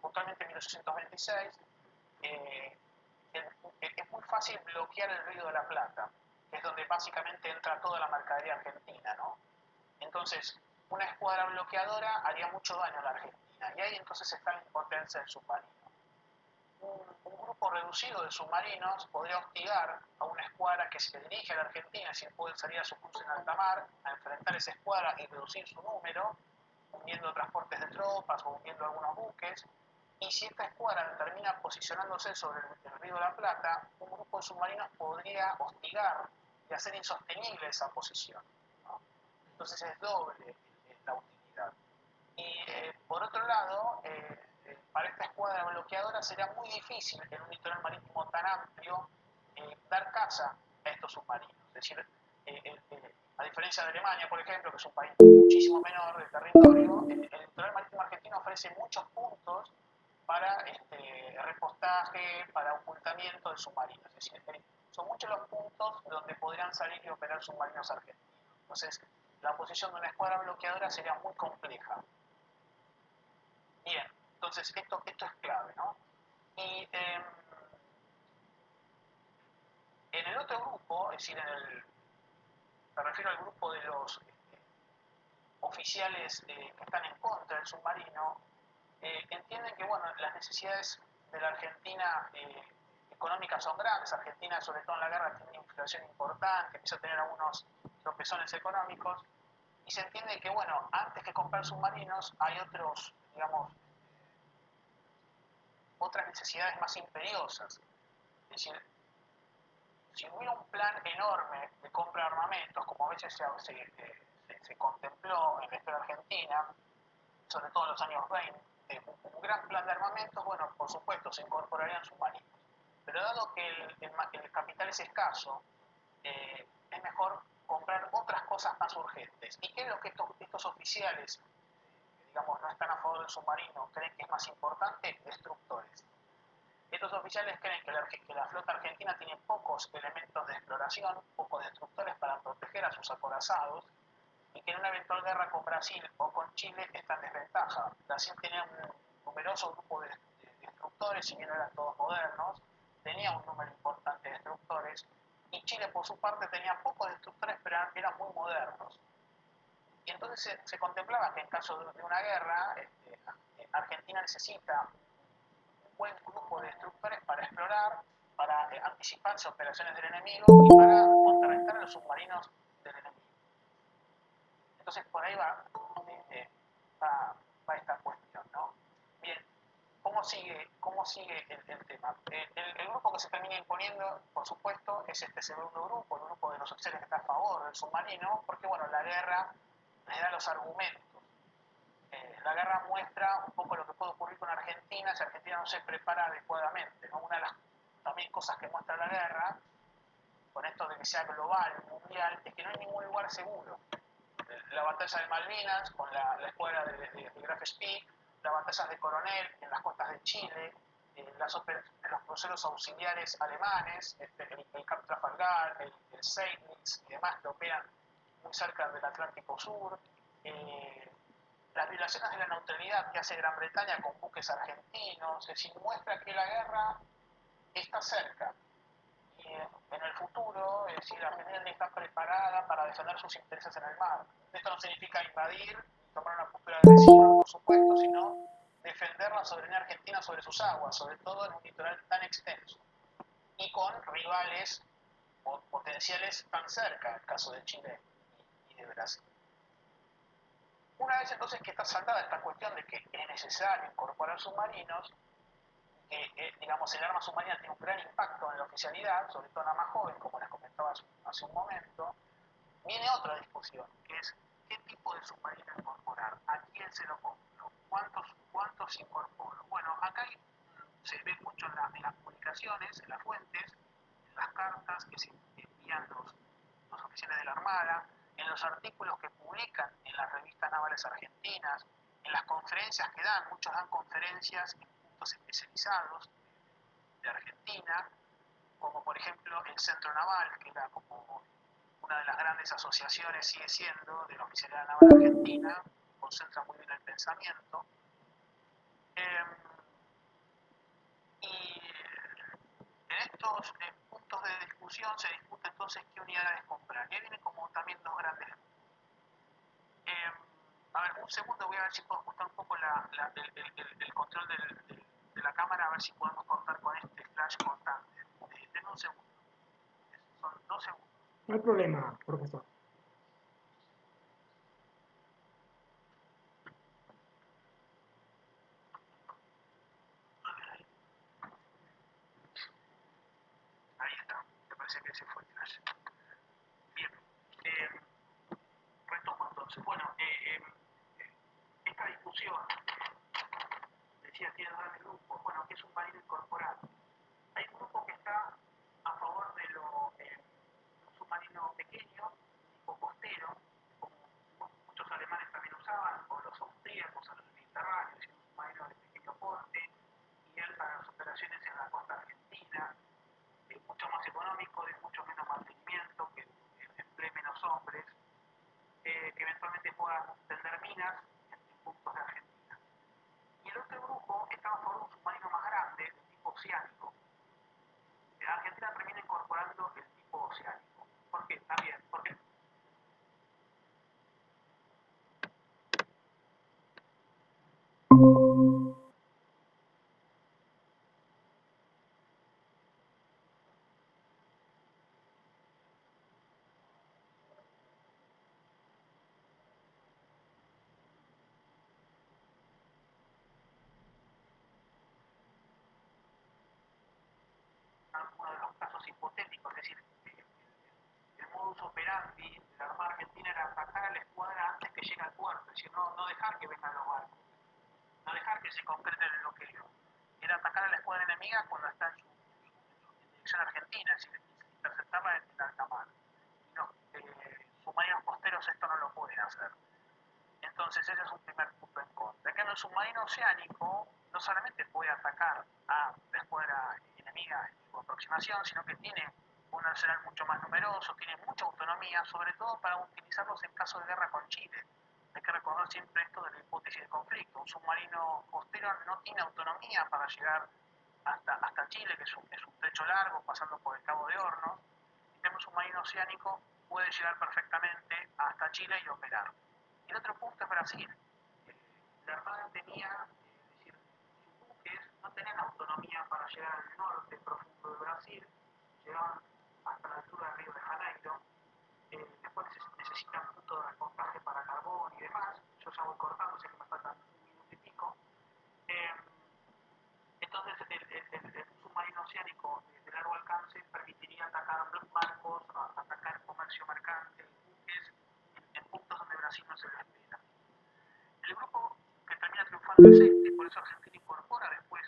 Puntualmente en 1826, es muy fácil bloquear el Río de la Plata, que es donde básicamente entra toda la mercadería argentina, ¿no? Entonces, una escuadra bloqueadora haría mucho daño a la Argentina, y ahí entonces está la impotencia del submarino. Un grupo reducido de submarinos podría hostigar a una escuadra que se dirige a la Argentina, si pueden salir a su cruce en alta mar, a enfrentar esa escuadra y reducir su número, hundiendo transportes de tropas o hundiendo algunos buques. Y si esta escuadra termina posicionándose sobre el Río de la Plata, un grupo de submarinos podría hostigar y hacer insostenible esa posición, ¿no? Entonces es doble la utilidad. Y por otro lado, para esta escuadra bloqueadora será muy difícil en un litoral marítimo tan amplio dar caza a estos submarinos. Es decir, a diferencia de Alemania, por ejemplo, que es un país muchísimo menor de territorio, el litoral marítimo argentino ofrece muchos puntos para repostaje, para ocultamiento de submarinos. Es decir, son muchos los puntos donde podrían salir y operar submarinos argentinos. Entonces, la posición de una escuadra bloqueadora sería muy compleja. Bien, entonces esto es clave, ¿no? Y en el otro grupo, es decir, me refiero al grupo de los oficiales que están en contra del submarino, entienden que, bueno, las necesidades de la Argentina económicas son grandes. Argentina, sobre todo en la guerra, tiene una inflación importante, empieza a tener algunos tropezones económicos, y se entiende que, bueno, antes que comprar submarinos hay otros, digamos, otras necesidades más imperiosas. Es decir, si hubiera un plan enorme de compra de armamentos, como a veces se contempló en la historia argentina, sobre todo en los años 20, un gran plan de armamentos, bueno, por supuesto, se incorporarían submarinos. Pero dado que el capital es escaso, es mejor comprar otras cosas más urgentes. ¿Y qué es lo que estos oficiales, digamos, no están a favor del submarino, creen que es más importante? Destructores. Estos oficiales creen que la flota argentina tiene pocos elementos de exploración, pocos destructores para proteger a sus acorazados, y que en una eventual guerra con Brasil o con Chile está en desventaja. Brasil tenía un numeroso grupo de destructores, si bien no eran todos modernos, tenía un número importante de destructores, y Chile por su parte tenía pocos destructores, pero eran muy modernos. Y entonces se contemplaba que en caso de una guerra, Argentina necesita un buen grupo de destructores para explorar, para anticiparse a operaciones del enemigo y para contrarrestar a los submarinos del enemigo. Entonces por ahí va esta cuestión, ¿no? Bien, ¿cómo sigue el tema? El grupo que se termina imponiendo, por supuesto, es este segundo grupo, el grupo de los oficiales que está a favor del submarino, porque bueno, la guerra les da los argumentos. La guerra muestra un poco lo que puede ocurrir con Argentina si Argentina no se prepara adecuadamente, ¿no? Una de las también cosas que muestra la guerra, con esto de que sea global, mundial, es que no hay ningún lugar seguro. La batalla de Malvinas, con la escuadra de Graf Spee, las batallas de Coronel en las costas de Chile, los cruceros auxiliares alemanes, el Cap Trafalgar, el Seydlitz y demás que operan muy cerca del Atlántico Sur, las violaciones de la neutralidad que hace Gran Bretaña con buques argentinos, es decir, muestra que la guerra está cerca. Y en el futuro, es decir, Argentina está preparada para defender sus intereses en el mar. Esto no significa invadir ni tomar una postura agresiva, por supuesto, sino defender la soberanía argentina sobre sus aguas, sobre todo en un litoral tan extenso y con rivales potenciales tan cerca, en el caso de Chile y de Brasil. Una vez entonces que está saldada esta cuestión de que es necesario incorporar submarinos, que digamos el arma submarina tiene un gran impacto en la oficialidad, sobre todo en la más joven, como les comentaba hace un momento, viene otra discusión, que es qué tipo de submarino incorporar, a quién se lo compro, cuántos incorporo. Bueno, acá se ve mucho en las publicaciones, en las fuentes, en las cartas que se envían los oficiales de la Armada, en los artículos que publican en las revistas navales argentinas, en las conferencias que dan, muchos dan conferencias en puntos especializados de Argentina, como por ejemplo el Centro Naval, que era como una de las grandes asociaciones, sigue siendo, de la Oficialidad Naval Argentina, concentra muy bien el pensamiento. Y en estos puntos de discusión se discute entonces qué unidades comprar. Y ahí vienen como también dos grandes. A ver, un segundo, voy a ver si puedo ajustar un poco el control de la cámara, a ver si podemos cortar con este flash cortante. Denme un segundo. Son 2 segundos. No hay problema, profesor. Ahí está, me parece que ese fue el flash. Bien, retomo entonces. Bueno, esta discusión, decía, tiene dos grandes grupos. Bueno, ¿qué es un marino incorporado? Hay un grupo que está a favor de un submarino pequeño, tipo costero, como muchos alemanes también usaban, o los austríacos en el Mediterráneo, es un submarino de pequeño porte, ideal para las operaciones en la costa argentina, mucho más económico, de mucho menos mantenimiento, que emplee menos hombres, que eventualmente puedan tender minas en puntos de Argentina. Y el otro grupo estaba a favor de un submarino más grande, de tipo oceánico. Argentina termina incorporando el tipo oceánico. ¿Por qué? También, porque uno de los casos hipotéticos, es decir, el modus operandi de la Armada Argentina era atacar a la escuadra antes que llegue al puerto, es decir, no dejar que vengan los barcos, no dejar que se concrete el bloqueo. Era atacar a la escuadra enemiga cuando está en dirección argentina, es decir, interceptarla en alta mar. Y los submarinos costeros esto no lo pueden hacer. Entonces ese es un primer punto en contra. En cambio, el submarino oceánico no solamente puede atacar a la escuadra enemiga en su aproximación, sino que tiene un arsenal mucho más numeroso, tiene mucha autoridad autonomía, sobre todo para utilizarlos en caso de guerra con Chile. Hay que recordar siempre esto de la hipótesis de conflicto. Un submarino costero no tiene autonomía para llegar hasta Chile, que es un trecho largo, pasando por el Cabo de Hornos. En cambio, un submarino oceánico puede llegar perfectamente hasta Chile y operar. Y el otro punto es Brasil. La Armada tenía, es decir, sus buques no tenían autonomía para llegar al norte profundo de Brasil, llegaban hasta la altura del río de Janeiro. Después necesitan puntos de reportaje para carbón y demás. Yo ya voy cortando, sé que me faltan un minuto y pico. Entonces, un submarino oceánico de largo alcance permitiría atacar barcos, atacar comercio mercante, buques, en puntos donde Brasil no se lo espera. El grupo que termina triunfando es este, por eso Argentina incorpora después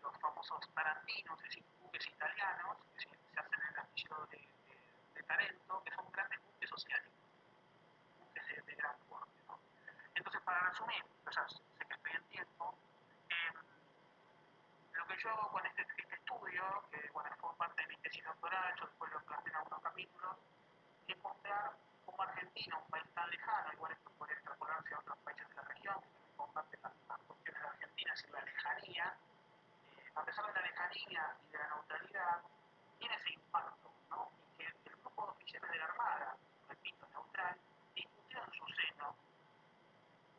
los famosos tarantinos, es decir, buques italianos, que se hacen en el astillero de Tarento, que son grandes buques oceánicos, buques de gran porte, ¿no? Entonces, para resumir, yo ya sé que estoy en tiempo, lo que yo hago con este estudio, que bueno, fue parte de mi tesis doctoral, yo después lo planteé en algunos capítulos, es mostrar cómo Argentina, un país tan lejano, igual esto podría extrapolarse a otros países de la región, que también comparten las cuestiones de Argentina, es decir, la lejanía, a pesar de la lejanía y de la neutralidad, tiene ese impacto, ¿no? Y que el grupo de oficiales de la Armada, repito, neutral, discutió en su seno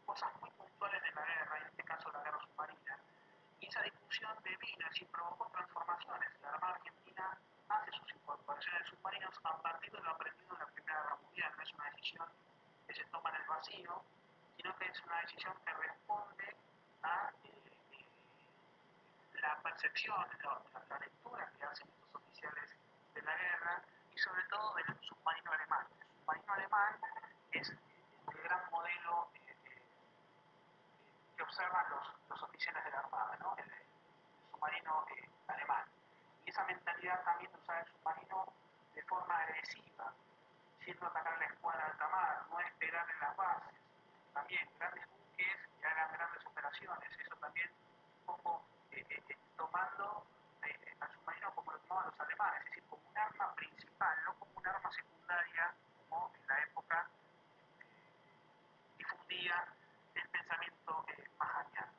cosas muy puntuales de la guerra, en este caso la guerra submarina. Y esa discusión devino, es decir, provocó transformaciones. La Armada Argentina hace sus incorporaciones de submarinos a partir de lo aprendido en la Primera Guerra Mundial. No es una decisión que se toma en el vacío, sino que es una decisión que responde a la percepción, la lectura que hacen estos oficiales de la guerra y sobre todo del submarino alemán. El submarino alemán es el gran modelo que observan los oficiales de la Armada, ¿no? El submarino alemán. Y esa mentalidad también de usar el submarino de forma agresiva, siendo atacar la escuadra de alta mar, no esperar en las bases. También grandes buques que hagan grandes operaciones, eso también un poco tomando al submarino como lo tomaban los alemanes, es decir, como un arma principal, no como un arma secundaria, como en la época difundía el pensamiento mahaniano.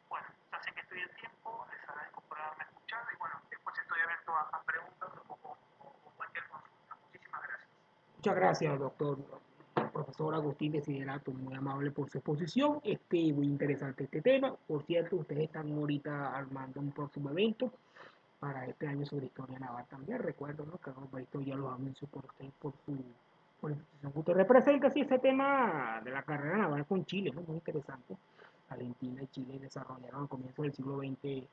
Bueno, ya sé que estoy en tiempo, les agradezco por haberme escuchado y bueno, después estoy abierto a preguntas o cualquier consulta. Muchísimas gracias. Muchas gracias, doctor. Profesor Agustín Desiderato, muy amable por su exposición. Muy interesante este tema. Por cierto, ustedes están ahorita armando un próximo evento para este año sobre historia naval también. Recuerdo, ¿no?, que esto ya lo anuncio por usted, por la institución que usted representa. Sí, ese tema de la carrera naval con Chile, ¿no?, muy interesante. Argentina y Chile desarrollaron al comienzo del siglo XX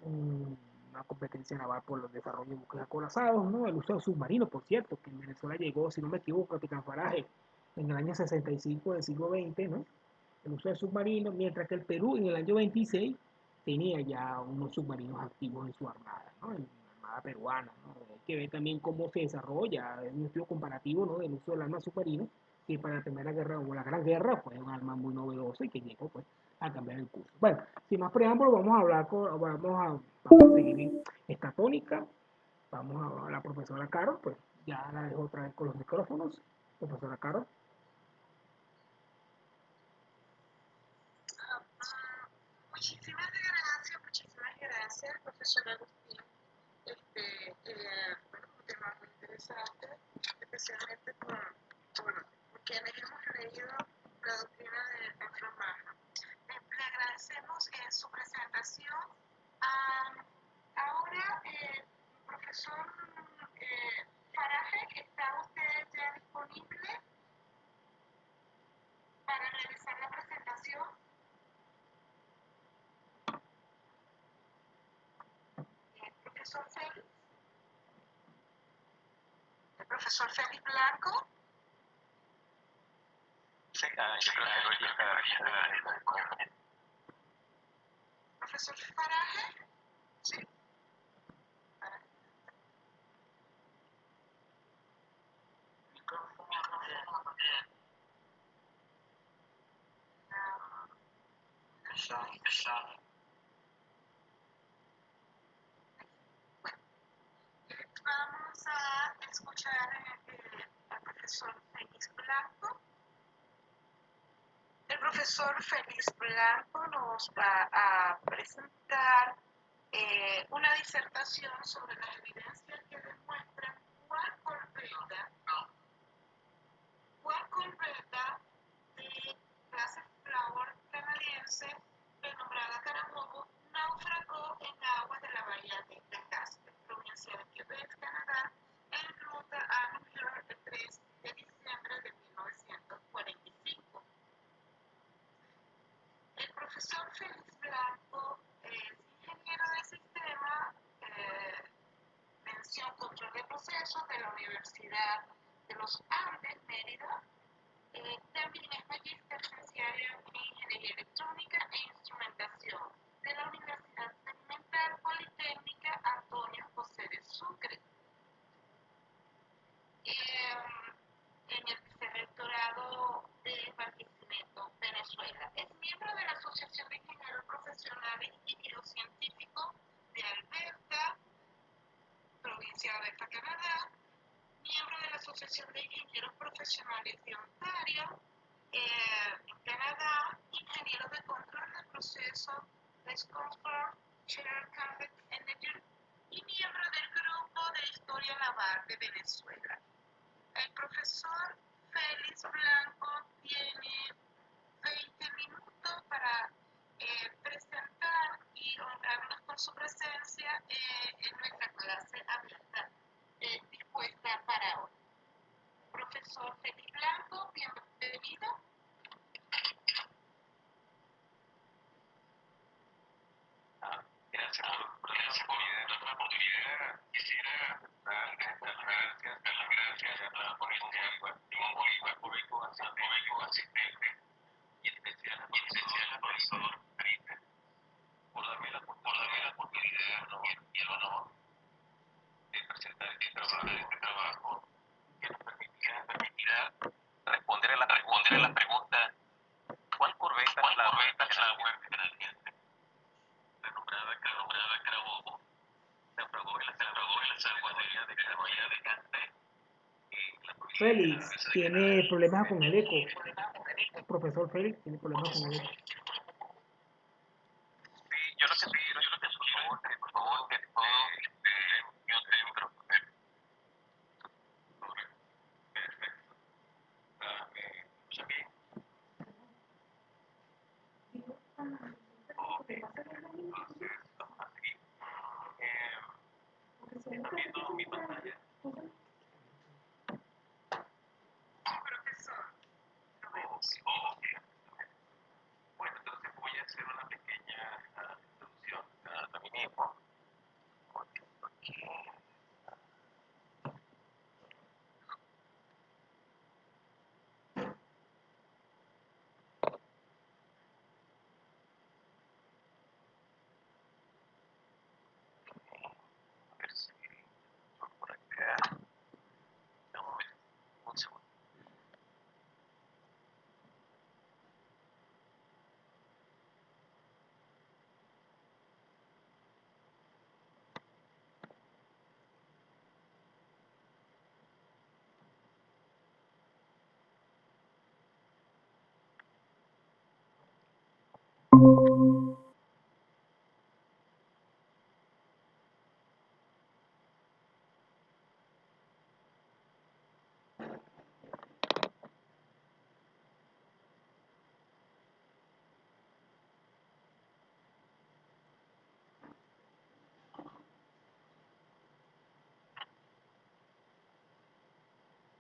una competencia naval por los desarrollos de buques acorazados, ¿no? El uso de submarinos, por cierto, que en Venezuela llegó, si no me equivoco, Capitán Faraje, en el año 65 del siglo XX, ¿no? El uso de submarinos, mientras que el Perú en el año 26 tenía ya unos submarinos activos en su armada, ¿no? En la armada peruana, ¿no? Hay que ver también cómo se desarrolla, un estudio comparativo, ¿no?, del uso del arma submarino, que para la Primera Guerra o la Gran Guerra fue un arma muy novedosa y que llegó, pues, a cambiar el curso. Bueno, sin más preámbulos, vamos a seguir esta tónica. Vamos a la profesora Caro, pues ya la dejo otra vez con los micrófonos. Profesora Caro. Muchísimas gracias, profesor Agustín. Bueno, un tema muy interesante, especialmente por quienes hemos leído la doctrina de Fromajo. Le agradecemos su presentación. Ahora, profesor Faraje, ¿está usted ya disponible para realizar la presentación? Profesor Félix. El profesor Félix Blanco. Sí, yo creo que lo ya. Profesor Faraje. Sí. Vamos a escuchar al profesor profesor Félix Blanco. El profesor Félix Blanco nos va a presentar una disertación sobre las evidencias que demuestran cuán corbeta de clase Flower canadiense, renombrada Carabobo, naufragó en aguas de la bahía de Casper, provincia de Quebec, Canadá, en ruta a New York el 3 de diciembre de 1945. El profesor Félix Blanco es ingeniero de sistema, mención control de procesos de la Universidad de los Andes, Mérida. También es magíster terciario en ingeniería electrónica e instrumentación de la Universidad Experimental Politécnica Antonio José de Sucre. En el vicerrectorado de Barquisimeto, Venezuela. Es miembro de la Asociación de Ingenieros Profesionales y Geocientíficos de Alberta, provincia de Alberta, Canadá, miembro de la Asociación de Ingenieros Profesionales de Ontario, en Canadá, ingeniero de control de procesos de Scottsburg, Chair Campbell Energy y miembro del Grupo de Historia Naval de Venezuela. El profesor Félix Blanco tiene 20 minutos para presentar y honrarnos con su presencia en nuestra clase abierta dispuesta para hoy. Profesor Félix Blanco, bienvenido. Gracias por la oportunidad. Quisiera dar las gracias a la Bolívar, público asistente y en especial al profesor Felipe por darme la oportunidad y el honor de presentar este trabajo que nos permitirá responder a la pregunta ¿cuál corbeta es la web canadiense renombrada Carabobo naufragó en las aguas de la bahía de Casper y la provincia Félix tiene problemas con el eco. El profesor Félix tiene problemas con el eco. Sí, yo lo que sugiero, por favor, que todo yo te micrófono. Perfecto. ¿Escucha bien? Ok. Entonces, vamos a seguir. ¿Están viendo mi pantalla? Profesor, lo vemos. Ok. Bueno, entonces voy a hacer una pequeña introducción a mí mismo. A ver si por acá. Un segundo.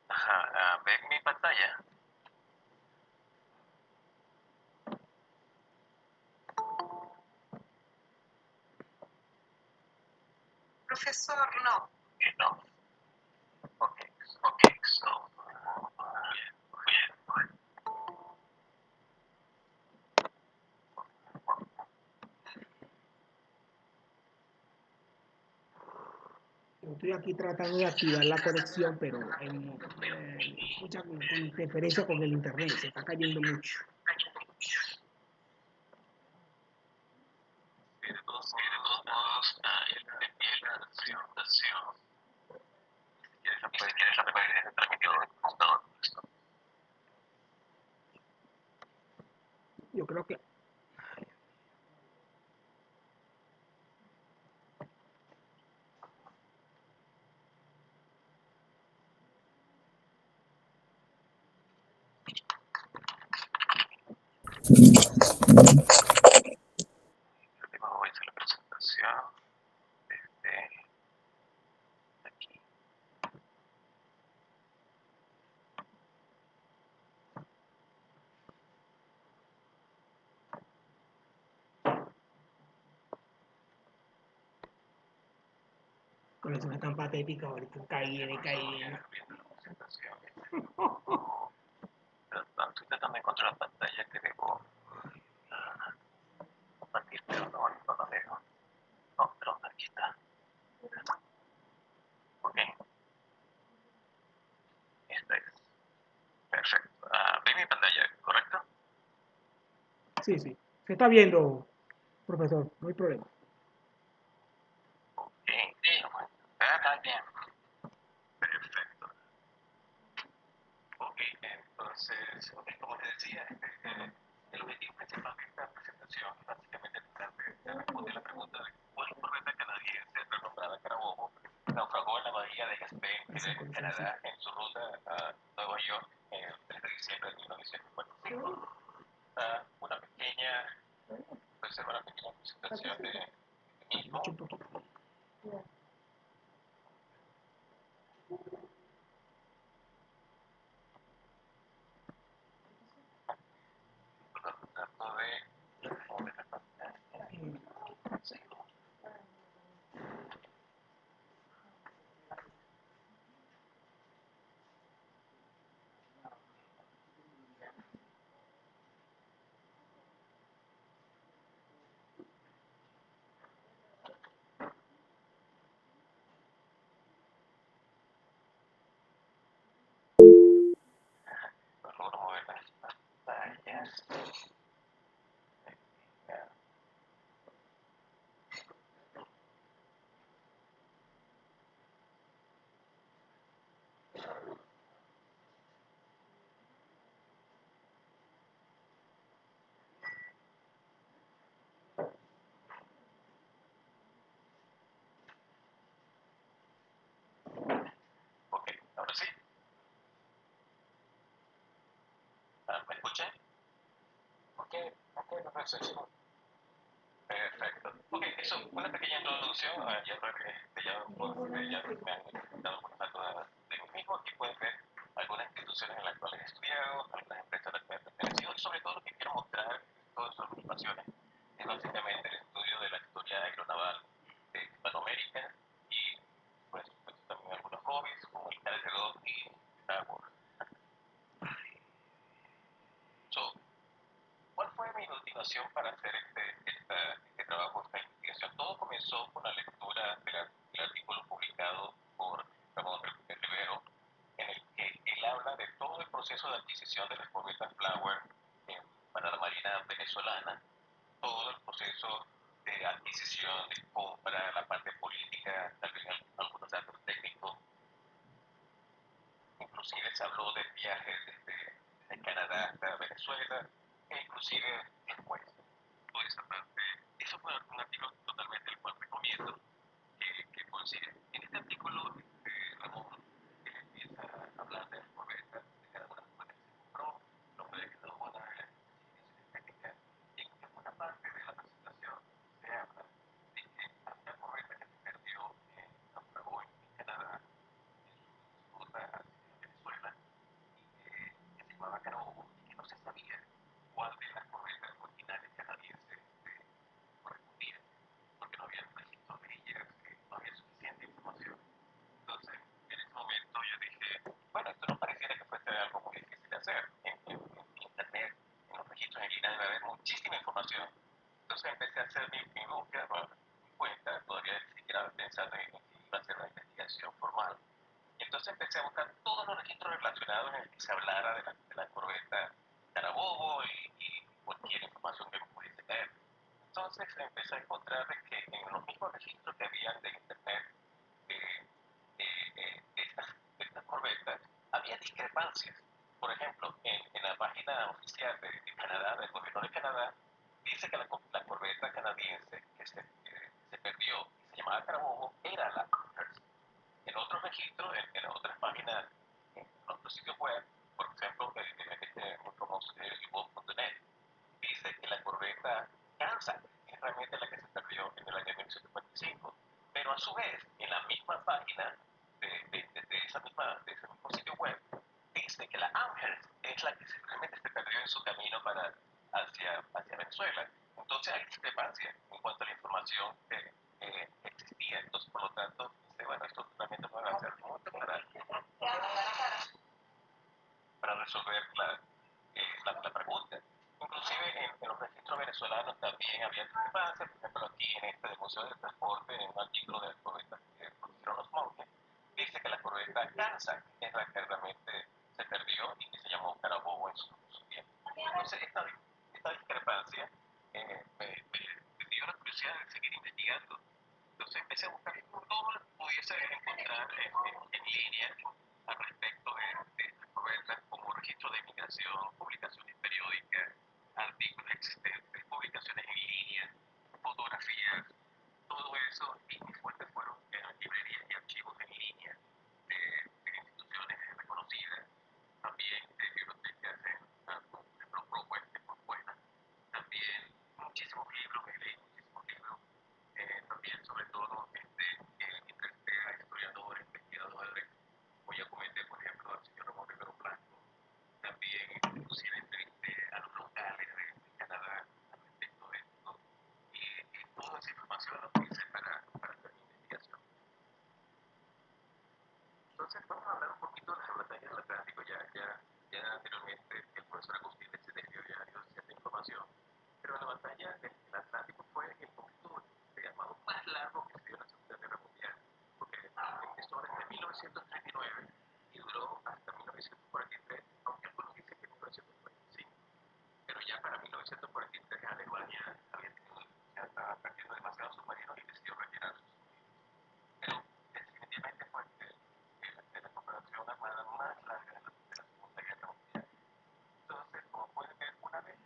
Ajá, ¿ven mi pantalla? Profesor, no. No. Ok, so. Bien. Yo estoy aquí tratando de activar la conexión, pero hay mucha interferencia con el internet, se está cayendo mucho. Y de todos modos, entendí la presentación. la puedes transmitir en tu computador. Yo creo que Voy a hacer la presentación desde aquí. colecciones tan patéticas ahorita caí de caí. Viendo la presentación. Estoy tratando de encontrar la pantalla que debo compartir, pero no lo dejo. No, pero aquí está. Ok. Esta es. Perfecto. Ve mi pantalla, ¿correcto? Sí, sí. Se está viendo, profesor, no hay problema. Ok. Sí, bueno. Está bien. Perfecto. Ok, entonces, como te decía, el objetivo principal de esta presentación es básicamente tratar de responder la pregunta de cuál corbeta canadiense renombrada Carabobo naufragó en la bahía de Gaspé, en Canadá, en su ruta a Nueva York el 3 de diciembre de 1945. Una pequeña, puede ser una pequeña presentación de mí mismo. Un poquito. Trato de mover la pantalla. Sí. Logro mover las pantallas. Ok, ahora sí. ¿Me escuchan? Ok, profesor, sí. Perfecto. Ok, eso, una pequeña introducción. Ya me han dado algunos datos de mí mismo. Aquí pueden ver algunas instituciones en las cuales he estudiado, algunas empresas a las que he pertenecido y sobre todo lo que quiero mostrar en todas sus ocupaciones es básicamente el estudio de la historia aeronaval de Hispanoamérica y pues también algunos hobbies como el KS2 y Star Wars. So, ¿cuál fue mi motivación para hacer este trabajo, esta investigación? Todo comenzó con la lectura del artículo publicado por Ramón Rivero, en el que él habla de todo el proceso de adquisición de las corbetas Flower para la Marina venezolana, todo el proceso de adquisición, de compra, la parte política, también algunos datos técnicos. Inclusive se habló de viajes desde Canadá hasta Venezuela, e inclusive después. Toda esa parte, eso fue un artículo totalmente el cual recomiendo que consigan. En este artículo, Ramón empieza a hablar de las corbetas, de cada una de las corbetas que se compró, nombre de cada una de las especificaciones técnicas, y en alguna parte de la presentación se habla de que había una corbeta que se perdió en naufragó en Canadá en su ruta hacia Venezuela que se llamaba Carabobo y que no se sabía cuál de las corbetas originales canadienses correspondía, porque no había registros de ellas, no había suficiente información. Entonces, en ese momento yo dije, bueno, esto no pareciera que fuese algo muy difícil de hacer. En Internet, en los registros en línea debe haber muchísima información. Entonces empecé a hacer mi búsqueda, bueno, mi cuenta, todavía ni siquiera pensando en que iba a hacer una investigación formal. Y entonces empecé a buscar todos los registros relacionados en el que se hablara de la corbeta Carabobo y cualquier información que me pudiese leer. Entonces empecé a encontrar que en los mismos registros que habían de internet de estas corbetas, había discrepancias. Por ejemplo, en la página oficial de Canadá, del gobierno de Canadá, dice que la corbeta canadiense que se perdió y se llamaba Carabobo era la Amherst. En otros registros, en otras páginas, en otros sitios web, por ejemplo, como ubob.net, dice que la corbeta Kansas es realmente la que se perdió en el año 1945, pero a su vez, en la misma página de ese mismo sitio web, dice que la Amherst es la que realmente se perdió en su camino hacia Venezuela. Entonces hay discrepancias en cuanto a la información que existía. Entonces, por lo tanto, dice, bueno, esto realmente no va a ser mucho para resolver la pregunta. Inclusive en los registros venezolanos también había discrepancias. Por ejemplo, aquí en este del Museo del Transporte, en un artículo de la corbeta que produjeron los monjes, dice que la corbeta Kansas es la que realmente se perdió y que se llamó Carabobo en su tiempo. Entonces, esta discrepancia me dio la curiosidad de seguir investigando. Entonces empecé a buscar todo lo que pudiese encontrar en línea al respecto de estas novelas, como registro de inmigración, publicaciones periódicas, artículos existentes, publicaciones en línea, fotografías, todo eso. Y mis fuentes fueron librerías y archivos en línea de instituciones reconocidas, también de bibliotecas por ejemplo, propuestas, también muchísimos libros, he leído muchísimos libros, también sobre todo entrevisté a historiadores, investigadores, como ya comenté, por ejemplo, al señor Ramón Rivero Blanco, también inclusive entrevisté a los locales de Canadá al respecto de esto, y toda esa información la utilicé para hacer mi investigación. Entonces vamos a hablar un poquito de la batalla del Atlántico. Ya anteriormente el profesor Agustín Cedeño ya dio cierta información, pero la batalla del Atlántico fue el conflicto llamado más largo que se dio en la Segunda Guerra Mundial, porque empezó desde 1939 y duró hasta 1943, aunque algunos dicen que 1945, pero ya para 1943 Alemania ya estaba perdiendo demasiados submarinos y decidió retirar sus submarinos. Pero definitivamente fue la operación armada más larga de la Segunda Guerra Mundial. Entonces, como pueden ver, una vez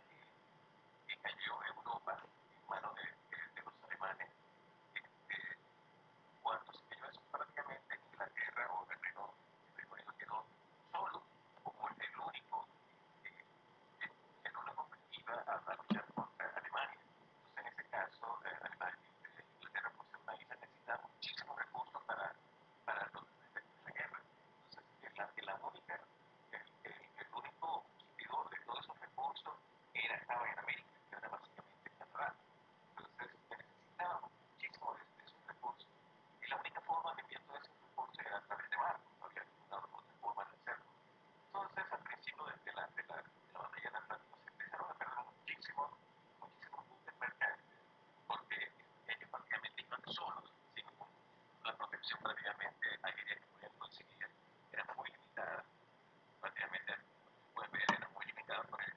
que cayó Europa en manos de los alemanes, este, cuando se cayó eso, prácticamente Inglaterra o el Reino Unido quedó solo como el único en una ofensiva a luchar contra Alemania. Entonces, en ese caso, Inglaterra, por ser una isla, necesitaba muchísimos recursos para los efectos de la guerra. Entonces, el único competidor de todos esos recursos estaba en América, que era básicamente Canadá. Entonces, necesitábamos muchísimo de esos recursos. Y la única forma de enviar todos esos recursos era a través de barcos, no había ninguna otra forma de hacerlo. Entonces, al principio de la batalla del Atlántico se empezaron a perder muchísimos buques mercantes, porque ellos prácticamente iban solos, sin la protección prácticamente aérea que podían conseguir, era muy limitada. Prácticamente, pueden ver, era muy limitada por el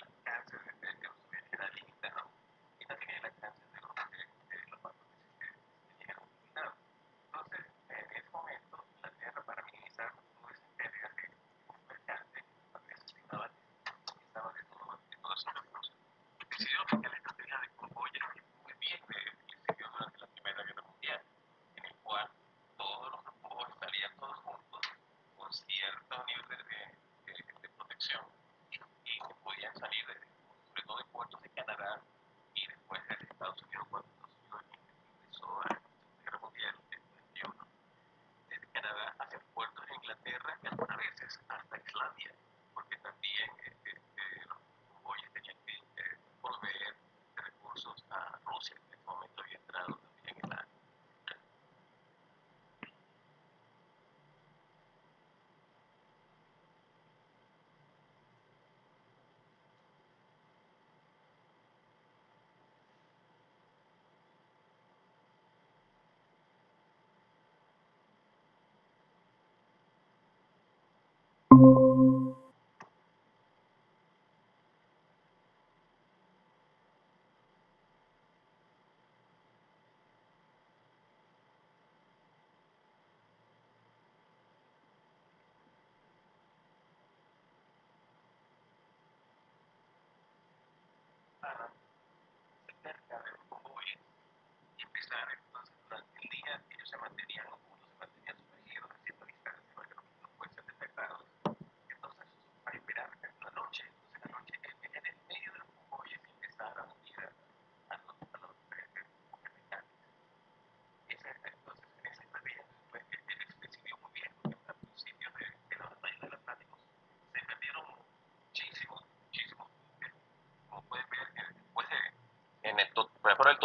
alcance de los aviones, era limitado, y también el alcance de los barcos que se tenían era muy limitado. Entonces, en ese momento, la Inglaterra, para minimizar todas esas pérdidas de mercantes, necesitaba de todos esos recursos, decidió aplicar la estrategia de convoyes que muy bien le sirvió durante la Primera Guerra Mundial, en el cual todos los convoyes salían todos juntos con cierto nivel de protección y que podían salir sobre todo de puertos de Canadá y después de Estados Unidos cuando Estados Unidos ingresó a la Segunda Guerra Mundial en el 41, desde Canadá hacia los puertos de Inglaterra y algunas veces hasta Islandia, porque también los convoyes tenían que proveer de recursos a Rusia, que en ese momento había entrado también en la.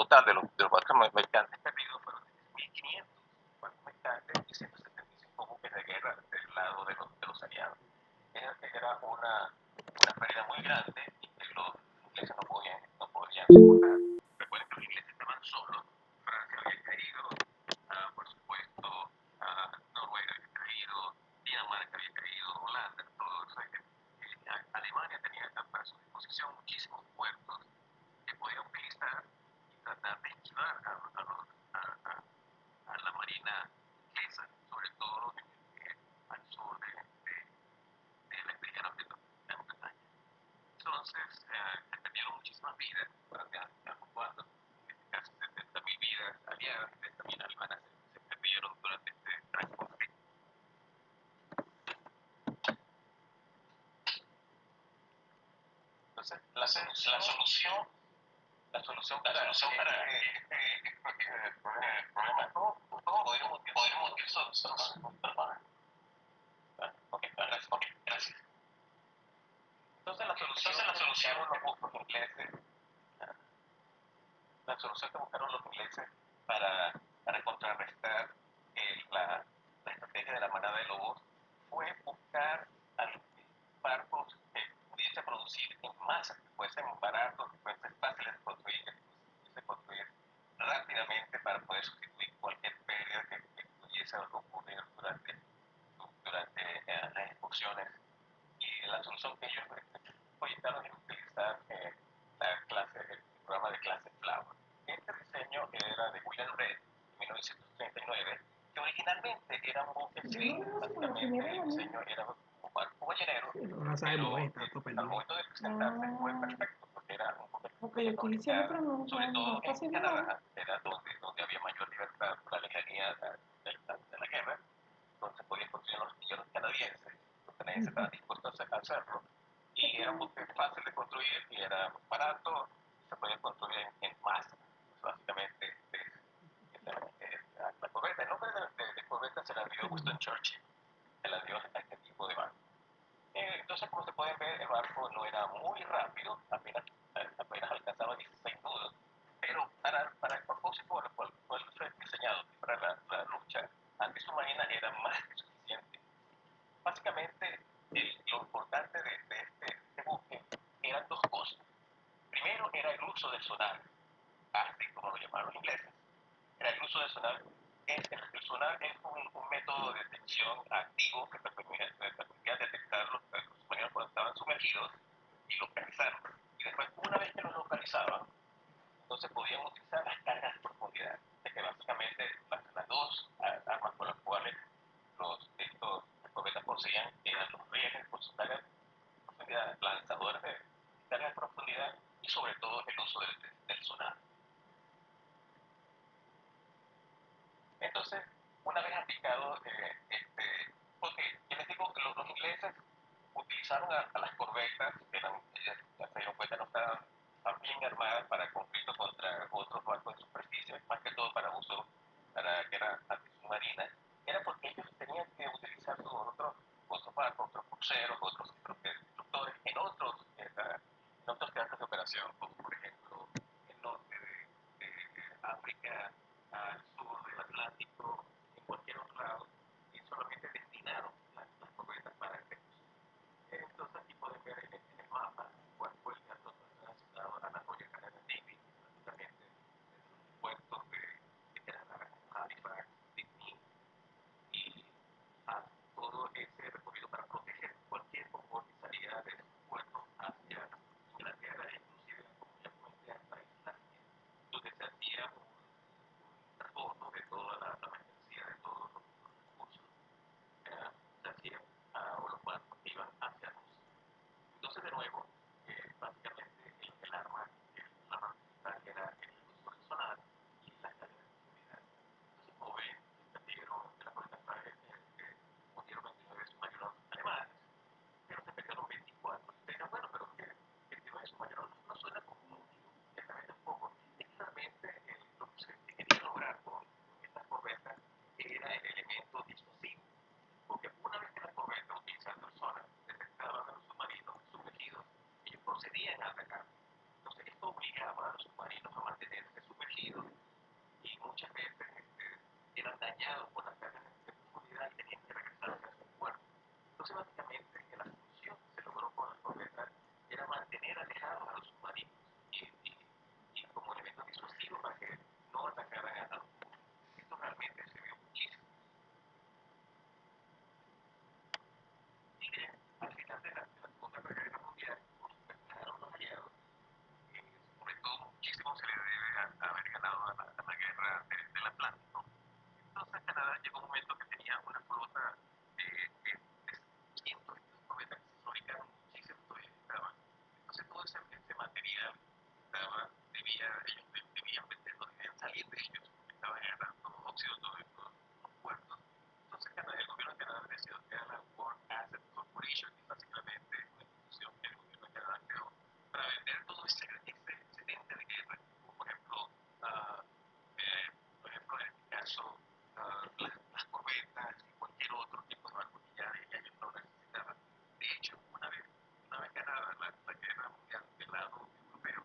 total de los barcos mercantes perdidos fueron de 1.500 barcos mercantes y 175 buques de guerra del lado de los aliados. Era una pérdida muy grande y que los ingleses no podían soportar. Recuerden que los ingleses estaban solos. Francia había caído, por supuesto, Noruega había caído, Dinamarca había caído, Holanda, todo eso. Alemania tenía para su disposición muchísimos puertos que podía utilizar y tratar de esquivar a la marina inglesa, sobre todo al sur del Estrella de Gran Bretaña. Entonces, se perdieron muchísimas vidas durante ambos bandos, en este caso 70.000 vidas aliadas y 30.000 alemanas se perdieron durante este gran conflicto. Entonces, la solución para este problema, todo podríamos decir son gracias. Entonces, la solución los ingleses, la solución que buscaron los ingleses para contrarrestar la estrategia de la manada de lobos fue buscar barcos que pudiesen producir en masa, que fuesen baratos, que fuesen fáciles de construir, que pudiesen construir rápidamente para poder sustituir cualquier pérdida que pudiese ocurrir durante las excursiones. Y la solución que ellos proyectaron es utilizar el programa de clase Flower. Este diseño era de William Reed en 1939, que originalmente era un buque civil. Básicamente el diseño era un barco ballenero, No sabemos esta, pero al momento de presentarse fue perfecto, porque era un buque sobre todo en Canadá, era donde había mayor libertad por la lejanía de la guerra, donde se podían construir los astilleros canadienses. Los canadienses estaban dispuestos a hacerlo, y era un buque fácil de construir y era barato, se podía construir en masa. Básicamente, la corbeta, el nombre de corbeta se la dio Winston Churchill, se la dio a este tipo de barco. Entonces, como se pueden ver, el barco no era muy rápido, apenas alcanzaba 16 nudos, pero para el propósito por el cual fue diseñado, para la lucha antisubmarina, era más que suficiente. Básicamente, lo importante de este buque eran dos cosas. Primero era el uso del sonar, así como lo llamaron los ingleses. Era el uso del sonar. El sonar es un método de detección activo que permitía detectar los submarinos cuando estaban sumergidos y localizarlos. Y después, una vez que los localizaban, entonces podían utilizar las cargas de profundidad, de que básicamente las dos armas con las cuales estos corbetas poseían eran los rieles por su carga de profundidad, lanzadores de carga de profundidad y sobre todo el uso del sonar. Entonces, una vez aplicado, porque yo les digo que los ingleses utilizaron a las corbetas, ellas se dieron cuenta no estaban bien armadas para conflicto contra otros barcos de superficie, más que todo para uso para guerra antisubmarina, era porque ellos tenían que utilizar sus otros barcos, otros cruceros, otros instructores en otros teatros de operación, como por ejemplo el norte de África, al sur del Atlántico, en cualquier otro lado, y solamente destinaron las corbetas para este uso. Entonces aquí pueden ver en el mapa cuál fue el gasto relacionado a la Royal Canadian Navy, básicamente dañado por las cargas de profundidad y tenían que regresar hacia su puerto. Entonces, básicamente, la función que se logró con las corbetas era mantener alejados a los submarinos y como elemento disuasivo para que no atacaran a los buques. Esto realmente sirvió muchísimo. Y bien, al final de la Segunda Guerra Mundial, por supuesto, ganaron los aliados. Sobre todo, muchísimo se le debe haber ganado a la guerra del Atlántico. Entonces, Canadá llegó un momento que tenía una flota de cientos de corbetas que se fabricaron muchísimo, todavía estaban. Entonces, todo ese material ellos debían venderlo, debían salir de ellos, porque estaban agarrando óxido de los puertos. Entonces, el gobierno de Canadá decidió crear la World Asset Corporation, y básicamente una institución que el gobierno de Canadá creó para vender todo ese excedente de guerra, como por ejemplo, en este caso, las corbetas y cualquier otro tipo de barco que ya ellos no necesitaban. De hecho, una vez ganada la guerra mundial del lado europeo,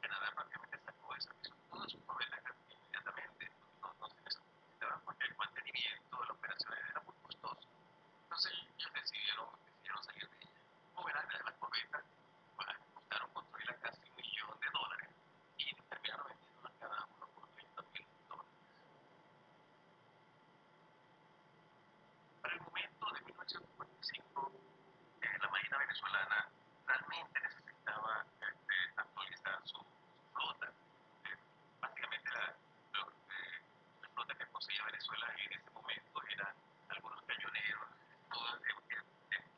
Canadá prácticamente sacó esa todas sus corbetas inmediatamente, no se necesitaban porque el mantenimiento de las operaciones era muy costoso. Entonces ellos decidieron salir de ella. Como verán, las corbetas costaron construirlas casi $1 millón y terminaron vendiéndolas cada uno por $30,000. Para el momento de 1945, la Marina venezolana realmente necesitaba actualizar su flota. Básicamente la flota que poseía Venezuela en ese momento eran algunos cañoneros, todo de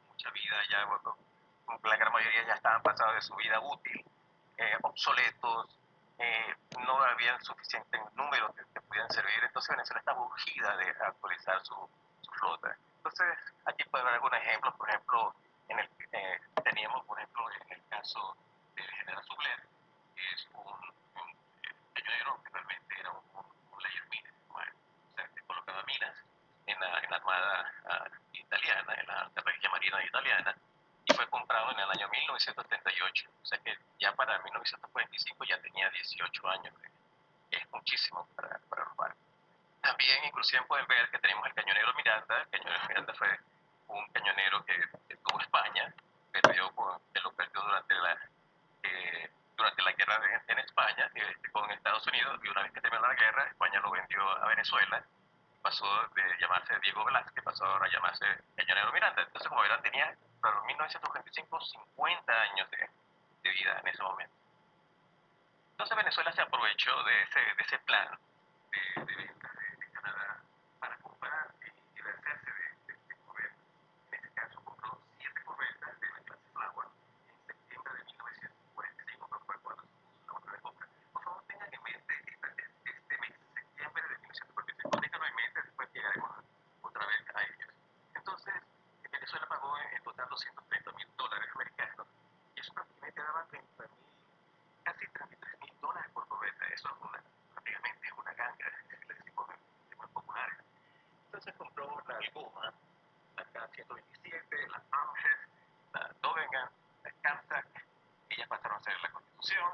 mucha vida ya, bueno, la gran mayoría ya estaban pasados de su vida útil, obsoletos, no había suficiente número que pudieran servir, entonces Venezuela estaba urgida de actualizar su flota. Entonces, aquí puede haber algunos ejemplos, por ejemplo, teníamos, por ejemplo, en el caso del general Sublet, que es un cañonero que realmente era un layer miner, o sea, que colocaba minas en la armada italiana, en la alta regia marina italiana, y fue comprado en el año 1938, o sea que ya para 1945 ya tenía 18 años, es muchísimo para los barcos. También, inclusive, pueden ver que tenemos el cañonero Miranda. El cañonero Miranda fue un cañonero que tuvo España, que lo perdió durante la guerra en España con Estados Unidos, y una vez que terminó la guerra, España lo vendió a Venezuela, pasó de llamarse Diego Velázquez, pasó ahora a llamarse cañonero Miranda. Entonces, como verán, tenía para 1945 50 años de vida en ese momento. Entonces, Venezuela se aprovechó de ese plan de venta de Canadá para comprar y deshacerse de corbetas. En este caso, compró 7 corbetas de la clase Flower en septiembre de 1945, que fue cuando se puso la orden de compra. Por favor, tengan en mente este mes, septiembre de 1945. Déjenlo en mente, después llegaremos otra vez a ellos. Entonces, Venezuela pagó en total $230,000 americanos, y eso prácticamente daba casi $33,000 por corbeta. Eso es prácticamente una ganga, le decimos de muy populares. Entonces compró la Algoma, la K-127, la Amherst, la Dovegan, la Kamsak. Ellas pasaron a ser la Constitución.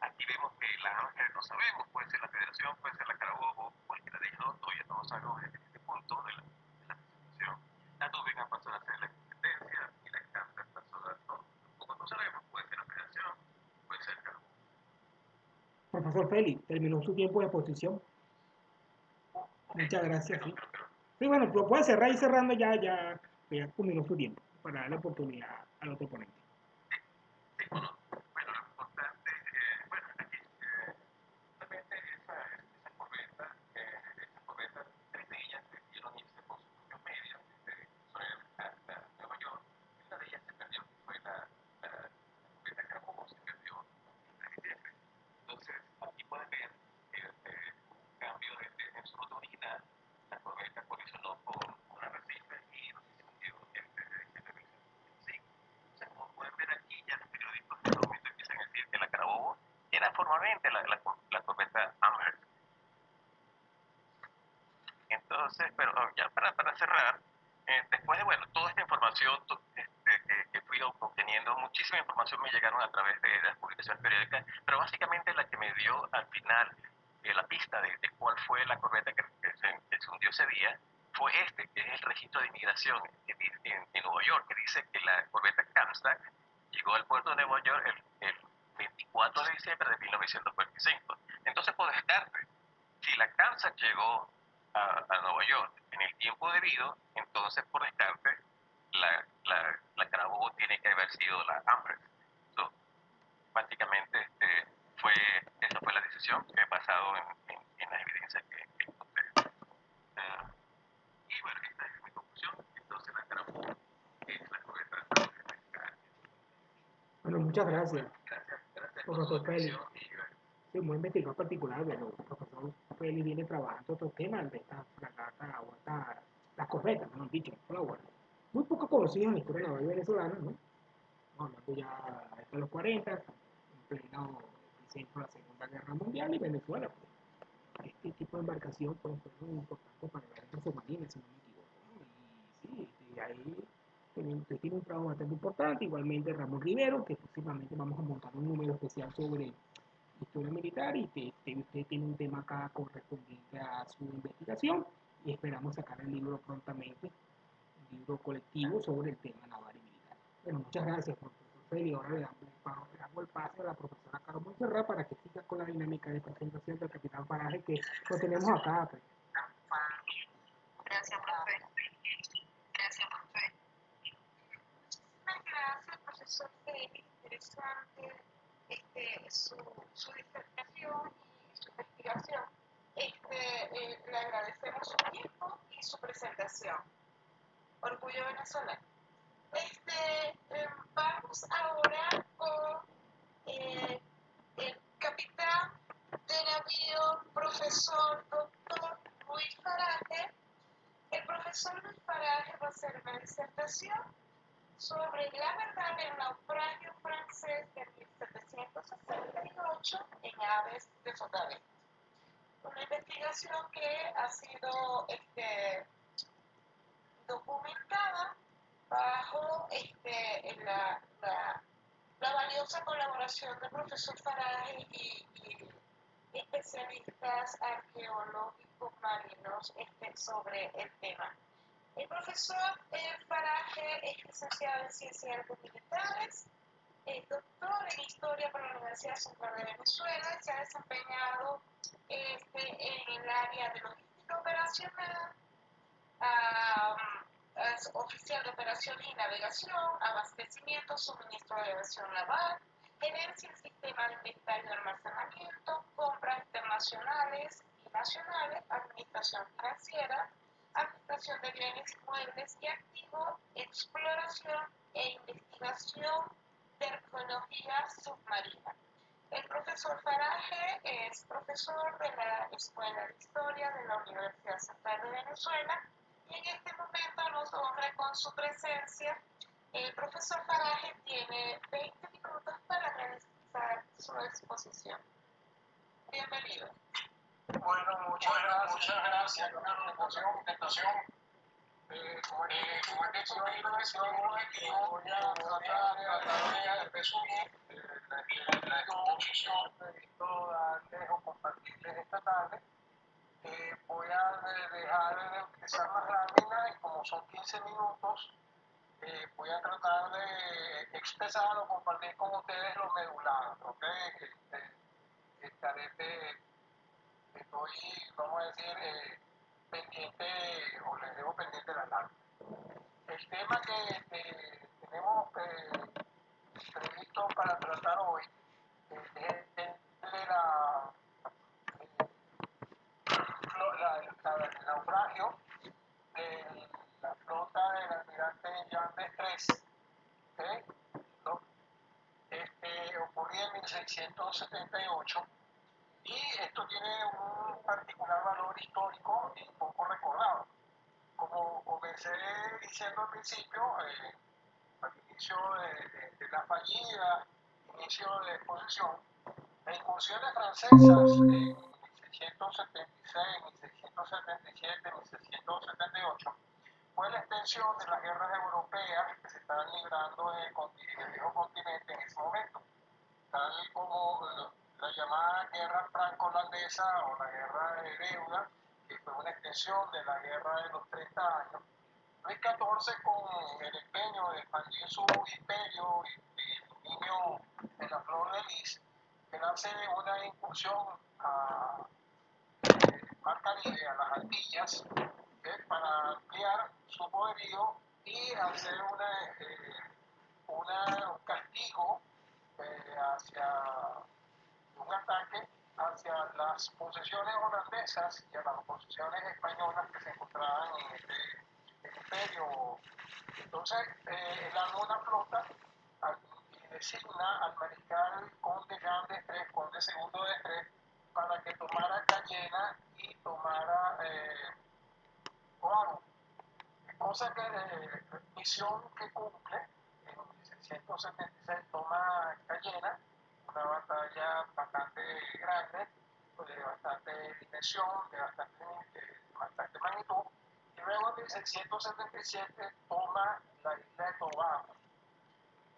Aquí vemos que la Amherst no sabemos, puede ser la Federación, puede ser la Carabobo, cualquiera de ellos dos, todavía no sabemos en este punto de la Constitución. La Dovegan pasó a ser la Independencia y la Kamsak pasó a no sabemos, puede ser la Federación, puede ser Carabobo. Profesor Félix, terminó su tiempo de exposición. Muchas gracias, sí. Sí, bueno, lo puede cerrar y cerrando ya culminó su tiempo para darle oportunidad al otro ponente. Sí, bueno, lo importante, bueno, aquí realmente esa corbeta, 3 de ellas decidieron irse por sus propios medios, desde Israel hasta Nueva York, y una de ellas se perdió, que fue la corbeta Carabobo, se perdió en diciembre. Entonces, aquí pueden ver un cambio en su ruta original. La corbeta colisionó con un arrecife y no sé si hundió en 1955. O sea, como pueden ver aquí, ya los periodistas en este momento empiezan a decir que la Carabobo era formalmente la corbeta Amherst. Entonces, pero ya para cerrar, después de toda esta información que fui obteniendo, muchísima información me llegaron a través de las publicaciones periódicas, pero básicamente la que me dio al final la pista de cuál fue la corbeta que se hundió ese día, fue que es el registro de inmigración en Nueva York, que dice que la corbeta Comstock llegó al puerto de Nueva York el 24 de diciembre de 1945. Entonces, por descarte, si la Comstock llegó a Nueva York en el tiempo debido, entonces por descarte la Carabobo tiene que haber sido la Amherst. So, básicamente esa fue la decisión que he basado en las evidencias que encontré. Y bueno, esta es mi conclusión. Entonces la Carabobo es la corbeta. Bueno, muchas gracias, Gracias por su profesor Félix. atención. Sí, muy investigado particular, pero el profesor Félix viene trabajando otros temas de esta fragata o las corbetas, mejor dicho, Flower. Muy poco conocidos en la historia naval venezolana, ¿no? Hablando ya de los 40, en pleno epicentro de la Segunda Guerra Mundial y Venezuela, pues. Este tipo de embarcación pues, fue muy importante para la guerra submarina, si no me equivoco, ¿no? Y sí, ahí tiene un trabajo bastante importante, igualmente Ramón Rivero, que próximamente vamos a montar un número especial sobre historia militar y usted tiene un tema acá correspondiente a su investigación y esperamos sacar el libro prontamente, un libro colectivo sobre el tema naval y militar. Bueno, muchas gracias, profesor Feli. Ahora le damos el pase a la profesora Carol Montserrat para que siga con la dinámica de presentación del capitán Paraje que lo tenemos acá. Pues. Gracias, profe. Gracias, profe. Muchísimas gracias, profesor Félix. Interesante su disertación y su investigación. Le agradecemos su tiempo y su presentación. Orgullo venezolano. Vamos ahora con el capitán de navío, profesor doctor Luis Paraje. El profesor Luis Paraje va a hacer una disertación sobre la verdad del naufragio francés de 1768 en aves de sotavento. Una investigación que ha sido documentada bajo la valiosa colaboración del profesor Paraje y especialistas arqueológicos marinos sobre el tema. El profesor Paraje es licenciado en Ciencias Militares, es doctor en Historia por la Universidad Central de Venezuela, se ha desempeñado en el área de logística operacional, es oficial de operaciones y navegación, abastecimiento, suministro de aviación naval, gerencia en sistema de inventario y almacenamiento, compras internacionales y nacionales, administración financiera, administración de bienes inmuebles y activos, exploración e investigación de arqueología submarina. El profesor Paraje es profesor de la Escuela de Historia de la Universidad Central de Venezuela y en este momento nos honra con su presencia. El profesor Paraje tiene 20 minutos para realizar su exposición. Bienvenido. Bueno, muchas gracias por la presentación. Como he dicho, mi objetivo voy a tratar de resumir la exposición previsto darles o compartirles esta tarde. Voy a dejar de utilizar las láminas y como son 15 minutos, voy a tratar de expresar o compartir con ustedes lo medular, ¿ok? Estoy, vamos a decir, pendiente o les debo pendiente la lámina. El tema que tenemos previsto para tratar hoy es el naufragio de la flota del almirante Jean d'Estrées, ¿okay? ¿No? Ocurría en 1678 y esto tiene un particular valor histórico y poco recordado. Como comencé diciendo al principio, al inicio de la fallida, inicio de exposición, las incursiones francesas en 1676, 1677, 1678 fue la extensión de las guerras europeas que se estaban librando en el viejo continente en ese momento, tal como la la llamada guerra franco-holandesa o la guerra de deuda, que fue una extensión de la guerra de los 30 años. Luis XIV, con el empeño de expandir su imperio y el dominio en la flor de lis, que hace una incursión a Mar Caribe, a las Antillas, para ampliar su poderío y hacer un castigo hacia un ataque hacia las posesiones holandesas y a las posesiones españolas que se encontraban en este imperio. Entonces, él arma una flota y designa al mariscal conde Jean d'Estrées, conde segundo d'Estrées, para que tomara Cayena y tomara Oahu, cosa que misión que cumple. En 1676 toma Cayena, una batalla bastante grande, de bastante dimensión, de bastante magnitud, y luego en 1677 toma la isla de Tobago.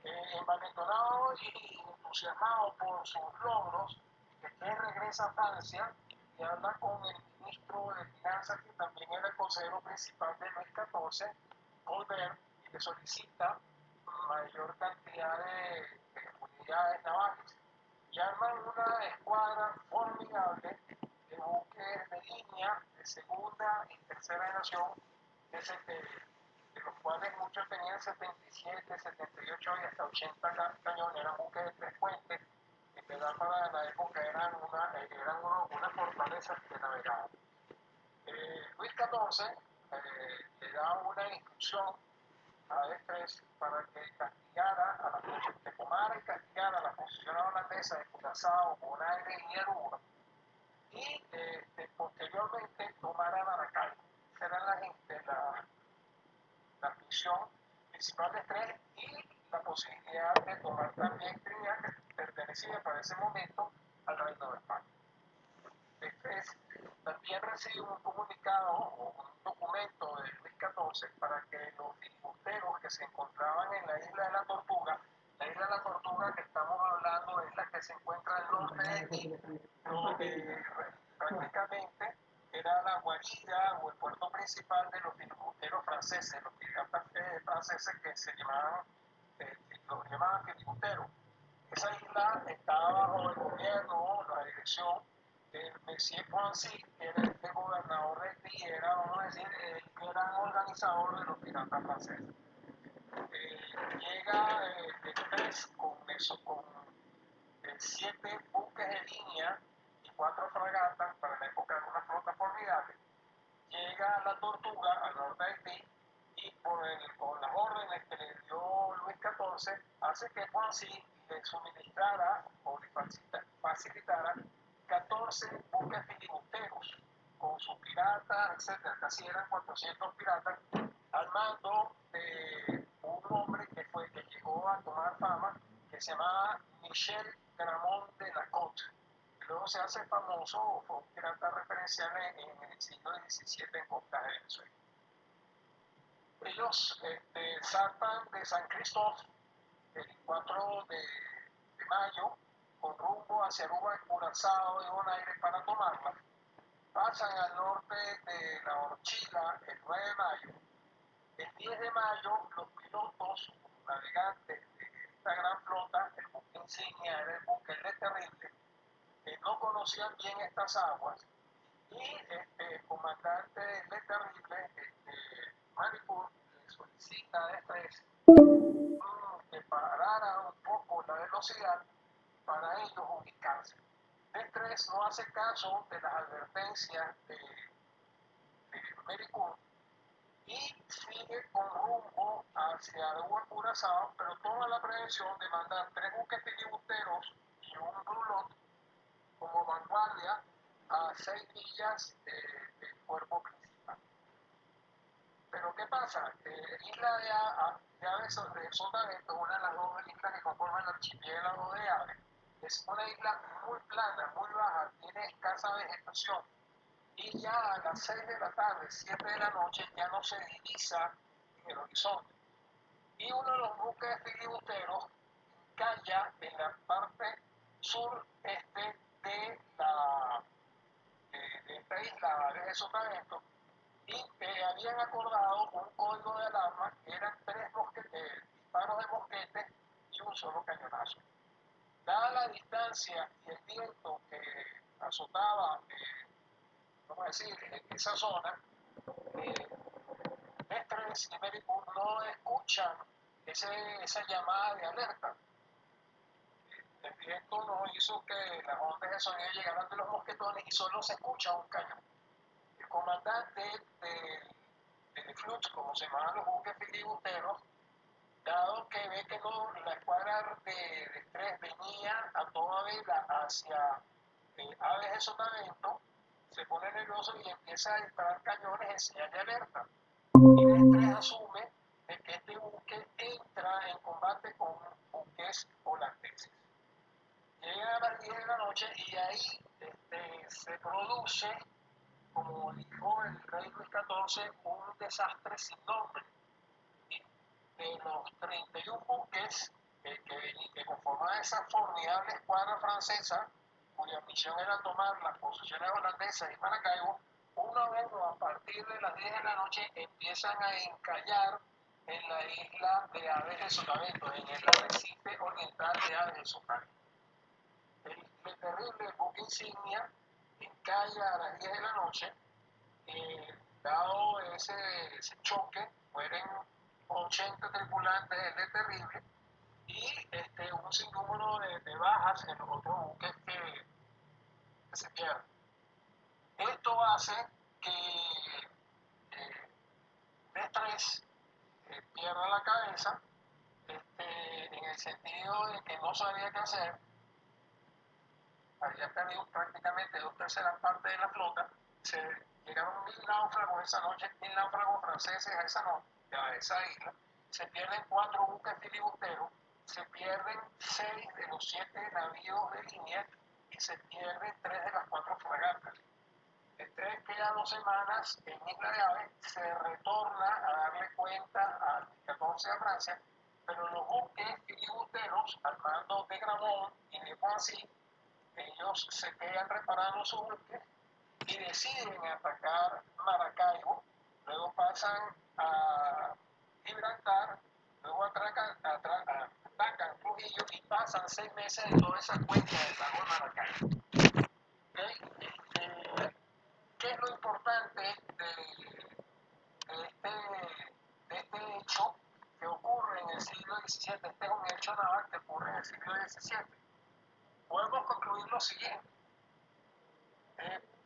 Envalentonado y entusiasmado por sus logros, él regresa a Francia y habla con el ministro de Finanzas, que también era el consejero principal de Luis XIV, Colbert, y le solicita mayor cantidad de unidades navales. Y arman una escuadra formidable de buques de línea de segunda y tercera generación, de los cuales muchos tenían 77, 78 y hasta 80 cañones, eran buques de 3 puentes, en verdad para la época eran unas fortalezas que navegaban. Luis XIV le da una instrucción a D'Estrées para que castigara que tomara y castigara a la posición holandesa de Curazao, Bonaire y Aruba, y posteriormente tomara Maracay. Esa era la misión principal de D'Estrées, y la posibilidad de tomar también Trinidad, que pertenecía para ese momento al Reino de España. D'Estrées también recibe un comunicado o un documento de Luis XIV para que los filibusteros que se encontraban en la isla de la Tortuga, que estamos hablando es la que se encuentra al norte de Haití, donde prácticamente era la guarida o el puerto principal de los filibusteros franceses, los piratas franceses que los llamaban filibusteros. Esa isla estaba bajo el gobierno, la dirección del Monsieur Poincy, que era el gobernador de Haití, era, vamos a decir, el gran organizador de los piratas franceses. Llega D'Estrées con 7 buques de línea y 4 fragatas, para la época de una flota formidable. Llega a la Tortuga, al norte de Haití, y con las órdenes que le dio Luis XIV, hace que Poincy le suministrara o le facilitara 14 buques filibusteros con sus piratas, etc. Casi eran 400 piratas, al mando de un hombre que llegó a tomar fama, que se llamaba Michel Gramont de la Côte. Luego se hace famoso, fue un pirata referencial en el siglo XVII en Costa de Venezuela. Ellos zarpan de San Cristóbal el 4 de mayo con rumbo hacia Aruba, Curazao y Bonaire para tomarla. Pasan al norte de la Orchila el 9 de mayo. El 10 de mayo los pilotos navegantes de esta gran flota, el buque insignia era el buque Le Terrible, no conocían bien estas aguas, y el comandante Le Terrible, Manicourt, le solicita a D'Estrées que parara un poco la velocidad para ellos ubicarse. D'Estrées no hace caso de las advertencias de Manicourt y sigue con rumbo hacia Aruba, Curazao, pero toma la prevención de mandar 3 buques filibusteros y un brulot como vanguardia a 6 millas del cuerpo principal. Pero ¿qué pasa? Isla de Aves de Sotavento, una de las 2 islas que conforman el archipiélago de Aves, es una isla muy plana, muy baja, tiene escasa vegetación, y ya a las 6 de la tarde, 7 de la noche, ya no se divisa en el horizonte. Y uno de los buques filibusteros calla en la parte sureste de, de esta isla de Sotavento y habían acordado un código de alarma que eran 3 disparos de mosquete y un solo cañonazo. Dada la distancia y el viento que azotaba, vamos a decir, en esa zona, Mestres y Meripur no escuchan esa llamada de alerta. El viento no hizo que las ondas de sonido llegaran de los mosquetones y solo se escucha un cañón. El comandante del Flux, como se llamaban los buques filibusteros, dado que ve que la escuadra de estrés venía a toda vela hacia Aves de Sotavento, se pone nervioso y empieza a disparar cañones en señal de alerta. Y el estrés asume de que este buque entra en combate con buques holandeses. Llegan a las 10 de la noche y ahí se produce, como dijo el rey Luis XIV, un desastre sin nombre. De los 31 buques que conformaban esa formidable escuadra francesa, cuya misión era tomar las posiciones holandesas y Maracaibo, uno a uno a partir de las 10 de la noche empiezan a encallar en la isla de Aves de Sotavento, en el arrecife oriental de Aves de Sotavento. El terrible buque insignia encalla a las 10 de la noche. Dado ese choque, mueren 80 tripulantes del terrible y un sinnúmero de bajas en los otros buques que se pierden. Esto hace que Mestres pierda la cabeza en el sentido de que no sabía qué hacer. Había perdido prácticamente 2/3 partes de la flota. Llegaron 1000 náufragos esa noche, 1000 náufragos franceses a esa isla. Se pierden 4 buques filibusteros, se pierden 6 de los 7 navíos de línea y se pierden 3 de las 4 fragatas. Mestres queda 2 semanas en Isla de Aves, se retorna a darle cuenta al 14 a Francia, pero los buques filibusteros, al mando de Gramont y de Poissy, ellos se quedan reparando sus buques y deciden atacar Maracaibo, luego pasan a Gibraltar, luego atacan Trujillo y pasan 6 meses en toda esa cuenca del lago de Maracaibo. ¿Qué es lo importante de este hecho que ocurre en el siglo XVII? Este es un hecho naval que ocurre en el siglo XVII. Podemos concluir lo siguiente.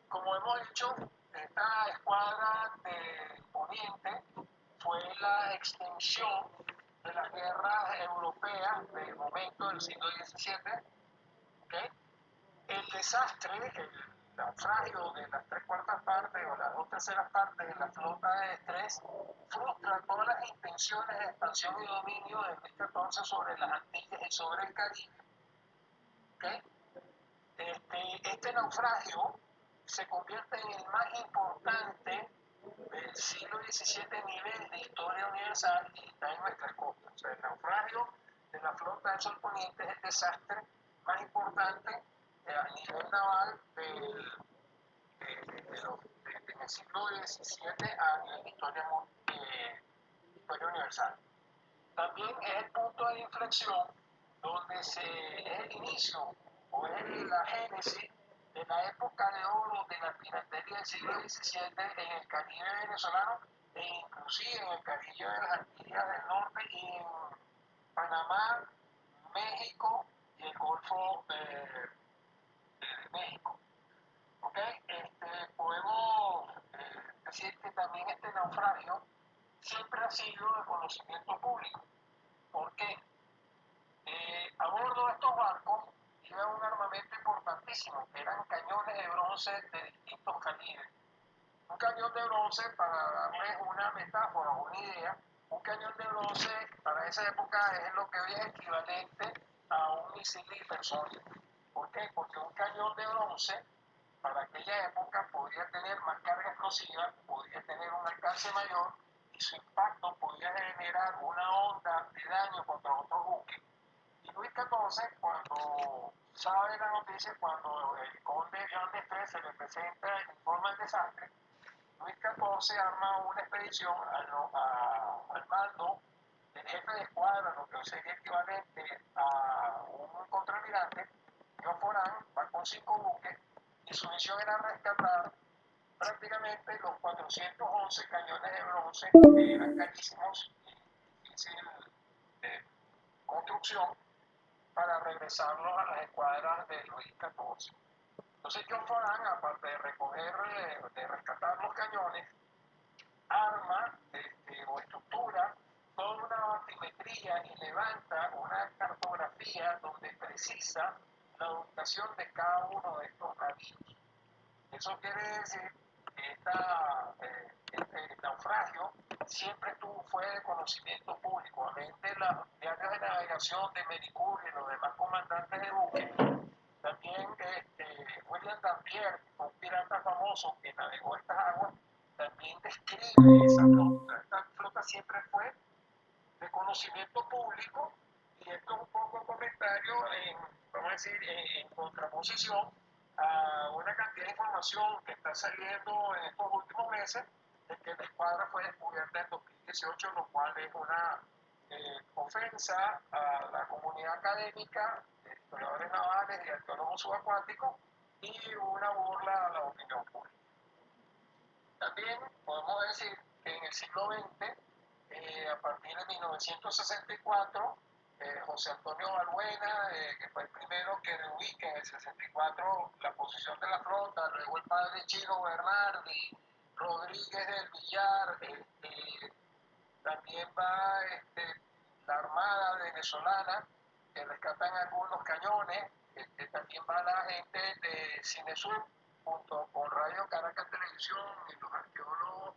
Como hemos dicho, esta escuadra de Poniente fue la extensión de las guerras europeas del momento del siglo XVII. ¿Okay? El desastre, el naufragio de las 3/4 partes o las 2/3 partes de la flota de Mestres frustra todas las intenciones de expansión y dominio de Luis XIV sobre las Antillas y sobre el Caribe. ¿Okay? Este naufragio se convierte en el más importante del siglo XVII a nivel de historia universal y está en nuestras costas. O sea, el naufragio de la flota del Sol Poniente es el desastre más importante a nivel naval en el siglo XVII a nivel de historia universal. También es el punto de inflexión donde es el inicio o es la génesis de la época de oro de la piratería del siglo XVII en el Caribe venezolano e inclusive en el Caribe de las Antillas del Norte y en Panamá, México y el Golfo de México. ¿Okay? Podemos decir que también este naufragio siempre ha sido de conocimiento público. ¿Por qué? A bordo de estos barcos iba un armamento importantísimo, que eran cañones de bronce de distintos calibres. Un cañón de bronce, para darles una metáfora o una idea, un cañón de bronce para esa época es lo que hoy es equivalente a un misil hipersónico. ¿Por qué? Porque un cañón de bronce para aquella época podría tener más carga explosiva, podría tener un alcance mayor y su impacto podría generar una onda de daño contra otros buques. Y Luis XIV, cuando sabe la noticia cuando el conde Jean d'Estrées se le presenta y informa el desastre. Luis XIV arma una expedición al mando del jefe de escuadra, lo que sería equivalente a un contraalmirante. John Foran va con 5 buques y su misión era rescatar prácticamente los 411 cañones de bronce, que eran carísimos y difícil de construcción, para regresarlos a las escuadras de Luis XIV. Entonces John Foran, aparte de de rescatar los cañones, arma o estructura toda una batimetría y levanta una cartografía donde precisa la ubicación de cada uno de estos navíos. Eso quiere decir que este naufragio siempre fue de conocimiento público. Obviamente los diarios de navegación de Mercure y los demás comandantes de buques, también William Dampier, un pirata famoso que navegó estas aguas, también describe esa flota. Esta flota siempre fue de conocimiento público, y esto es un poco comentario vamos a decir, en contraposición a una cantidad de información que está saliendo en estos últimos meses de que la escuadra fue descubierta en 2018, lo cual es una ofensa a la comunidad académica de historiadores navales y arqueólogos subacuáticos, y una burla a la opinión pública. También podemos decir que en el siglo XX, a partir de 1964, José Antonio Balbuena, que fue el primero que reubica en el 64 la posición de la flota, luego el padre Chiro Bernardi, Rodríguez del Villar, también va la Armada venezolana, que rescatan algunos cañones, también va la gente de Cinesur, junto con Radio Caracas Televisión y los arqueólogos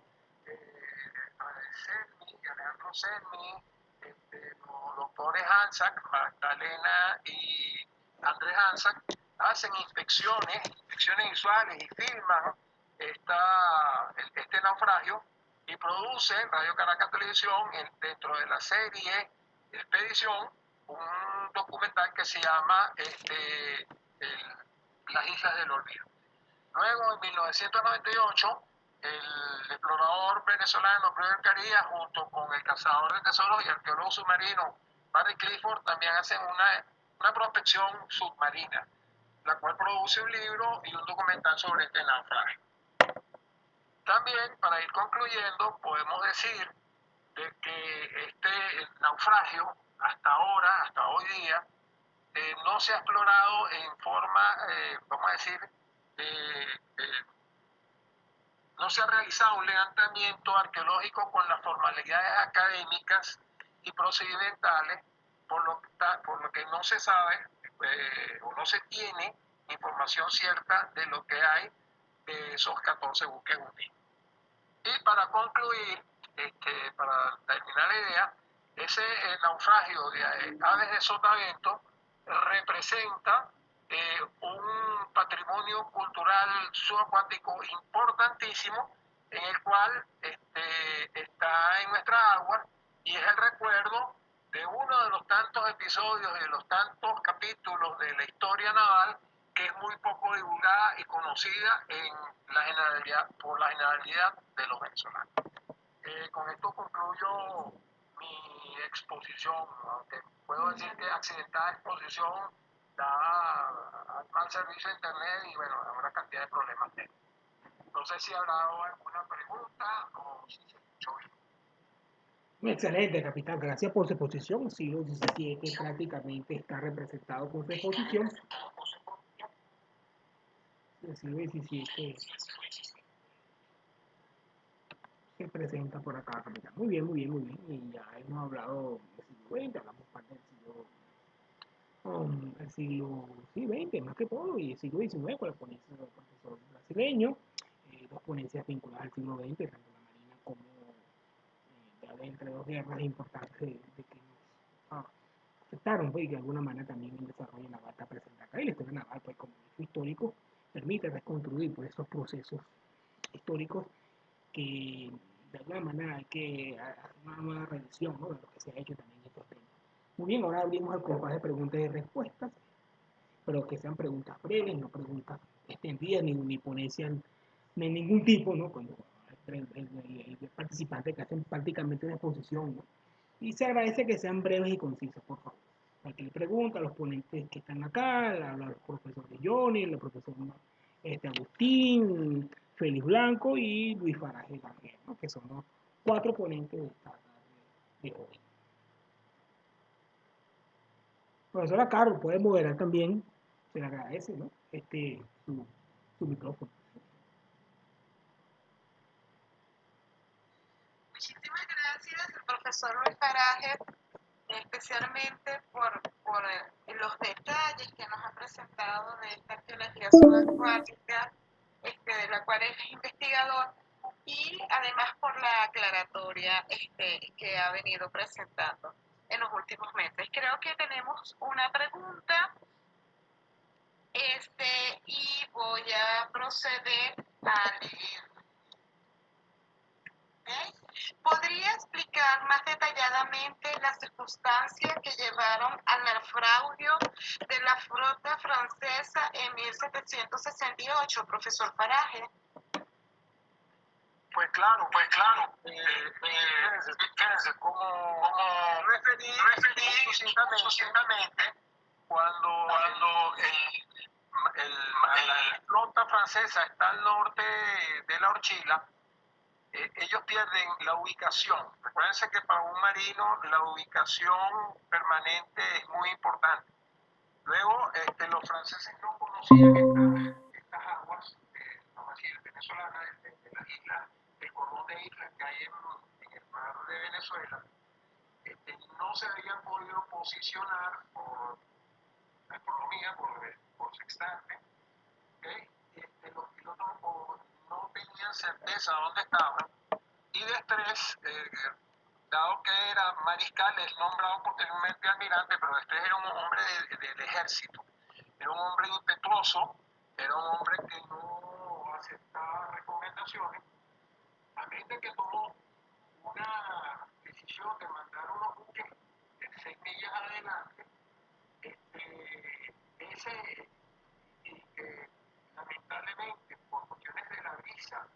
Alejandro Selmi, los doctores Hansack, Magdalena y Andrés Hansack, hacen inspecciones visuales y filman este naufragio, y producen Radio Caracas Televisión dentro de la serie Expedición un documental que se llama Las Islas del Olvido. Luego, en 1998, el explorador venezolano Pedro Carías, junto con el cazador de tesoros y arqueólogo submarino Barry Clifford, también hacen una prospección submarina, la cual produce un libro y un documental sobre este naufragio. También, para ir concluyendo, podemos decir de que este naufragio, hasta hoy día, no se ha explorado en forma, vamos a decir, no se ha realizado un levantamiento arqueológico con las formalidades académicas y procedimentales, por lo que no se sabe o no se tiene información cierta de lo que hay de esos 14 buques hundidos. Y para concluir, para terminar la idea, ese naufragio de aves de sotavento representa un patrimonio cultural subacuático importantísimo, en el cual está en nuestra agua, y es el recuerdo de uno de los tantos episodios y de los tantos capítulos de la historia naval que es muy poco divulgada y conocida por la generalidad de los venezolanos. Con esto concluyo mi exposición, aunque puedo decir que accidentada exposición dada al servicio de internet y bueno, a una cantidad de problemas técnicos. No sé si habrá alguna pregunta o si se escuchó bien. Excelente, capitán. Gracias por su exposición. Siglo XVII prácticamente está representado con su exposición. El siglo XVII se presenta por acá, capitán. Muy bien, muy bien, muy bien. Y ya hemos hablado del siglo XX, hablamos parte del siglo XX, más que todo, y el siglo XIX con la ponencia del profesor brasileño, dos ponencias vinculadas al siglo XX, tanto la Marina como de entre dos guerras importantes de que nos afectaron, pues, y de alguna manera también el desarrollo naval está presente acá. Y la historia naval, pues, como hecho histórico, permite reconstruir pues, esos procesos históricos que de alguna manera hay que hacer una nueva revisión, ¿no?, de lo que se ha hecho también en estos temas. Muy bien, ahora abrimos el compás de preguntas y respuestas. pero que sean preguntas breves, no preguntas extendidas, ni ponencias de ningún tipo, ¿no? Cuando el participante que hacen prácticamente una exposición, ¿no? Y se agradece que sean breves y concisas, por favor. Cualquier pregunta, los ponentes que están acá, los profesores Johnny, el profesor Agustín, Félix Blanco y Luis Faraje también, ¿no? Que son los 4 ponentes de esta tarde de hoy. Profesora Carol, puede moderar también, se le agradece, ¿no? Su micrófono. Muchísimas gracias, profesor Luis Paraje, especialmente por los detalles que nos ha presentado de esta arqueología subacuática, de la cual es investigador, y además por la aclaratoria que ha venido presentando en los últimos meses. Creo que tenemos una pregunta y voy a proceder a leer. ¿Okay? ¿Podría explicar más detalladamente las circunstancias que llevaron al naufragio de la flota francesa en 1768, profesor Paraje? Pues claro. Fíjense, como referí sucintamente, cuando la flota francesa está al norte de la Orchila, ellos pierden la ubicación. Recuérdense que para un marino la ubicación permanente es muy importante. Luego, los franceses no conocían estas aguas, vamos a decir, venezolanas, de las islas, el cordón de islas que hay en el mar de Venezuela. No se habían podido posicionar por astronomía, por sextante. ¿Okay? Los pilotos no tenían certeza de dónde estaban, y de estrés, dado que era mariscal, es nombrado posteriormente almirante, pero de estrés era un hombre del ejército, era un hombre impetuoso, era un hombre que no aceptaba recomendaciones, a menos de que tomó una decisión de mandar unos buques de 6 millas adelante, y que lamentablemente por cuestiones de la brisa,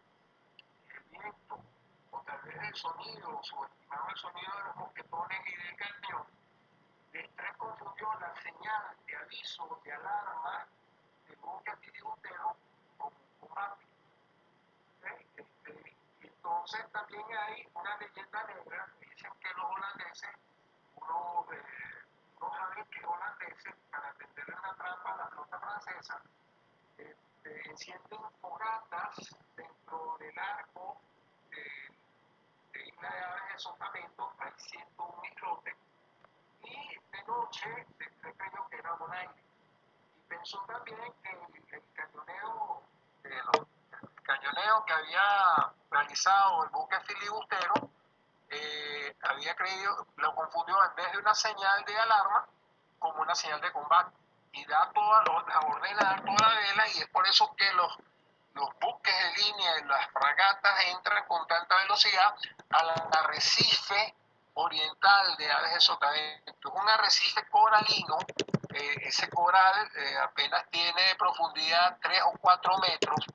el viento, o tal vez el sonido, subestimaron el sonido de los mosquetones y del cañón, el estrés confundió la señal de aviso, de alarma del buque antitirotero con un combate. Entonces también hay una leyenda negra, dicen que los holandeses, unos que holandeses, para tenderle una trampa a la flota francesa, encienden fogatas dentro del arco de Isla de Aves de Sotavento, hay 101 islotes, y de noche se creyó que era buen aire. Y pensó también que el cañoneo que había realizado el buque filibustero, había creído, lo confundió en vez de una señal de alarma como una señal de combate, y ordena dar toda la vela, y es por eso que los buques de línea y las fragatas entran con tanta velocidad al arrecife oriental de Aves de Sotavento. Es un arrecife coralino. Ese coral apenas tiene de profundidad 3 o 4 metros.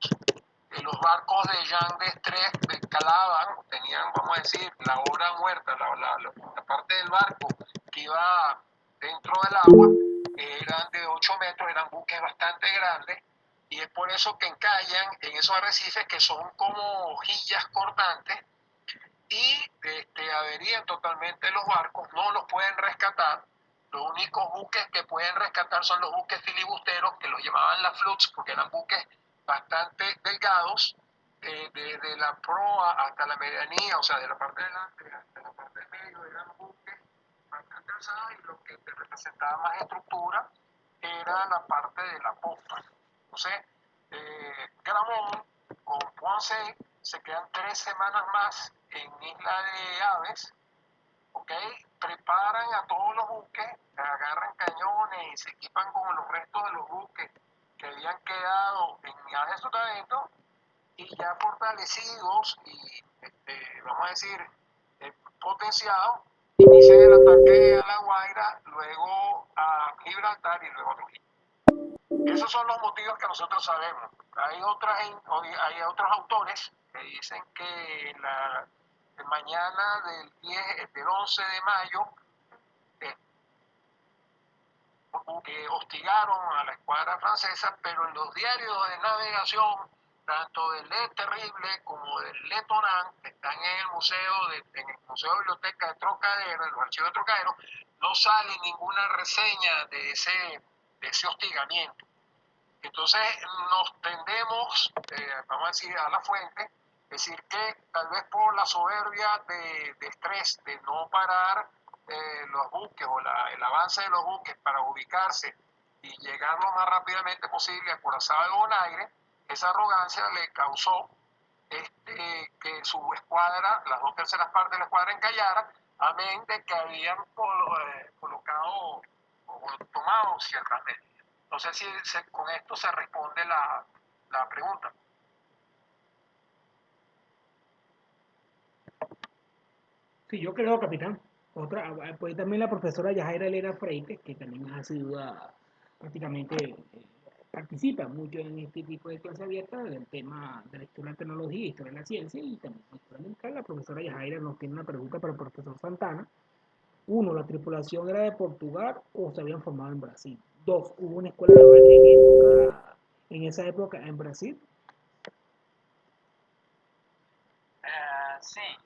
Los barcos de Jean d'Estrées calaban, tenían, vamos a decir, la obra muerta, la parte del barco que iba dentro del agua, eran de 8 metros, eran buques bastante grandes, y es por eso que encallan en esos arrecifes que son como hojillas cortantes, y averían totalmente los barcos, no los pueden rescatar. Los únicos buques que pueden rescatar son los buques filibusteros, que los llamaban la flux, porque eran buques bastante delgados, desde la proa hasta la medianía, o sea, de la parte de delante hasta la parte del medio, eran buques bastante alzados, y lo que te representaba más estructura era la parte de la popa. Entonces, Gramont con Poinsett se quedan 3 semanas más en Isla de Aves, ¿ok? Preparan a todos los buques, agarran cañones y se equipan con los restos de los buques que habían quedado en Aves de Sotavento, y ya fortalecidos y, vamos a decir, potenciados, inician el ataque a La Guaira, luego a Gibraltar y luego a Trujillo. Esos son los motivos que nosotros sabemos. Hay otros autores que dicen que la mañana del 11 de mayo que hostigaron a la escuadra francesa, pero en los diarios de navegación, tanto del Le Terrible como del Le Tonant, que están en el en el Museo de Biblioteca de Trocadero, en los archivos de Trocadero, no sale ninguna reseña de ese hostigamiento. Entonces nos tendemos, vamos a decir, a la fuente, decir que tal vez por la soberbia de estrés, de no parar los buques o el avance de los buques para ubicarse y llegar lo más rápidamente posible a Curazao de Bonaire, esa arrogancia le causó que su escuadra, las 2/3 partes de la escuadra encallara, amén de que habían colocado o tomado ciertas medidas. No sé si con esto se responde la pregunta. Sí, yo creo, capitán. Pues también la profesora Yajaira Elena Freites, que también ha sido prácticamente participa mucho en este tipo de clase abierta del tema de la historia de la tecnología, historia de la ciencia y también historia militar. La profesora Yajaira nos tiene una pregunta para el profesor Santana. Uno, ¿la tripulación era de Portugal o se habían formado en Brasil? Dos, ¿hubo una escuela naval en esa época en Brasil? Sim,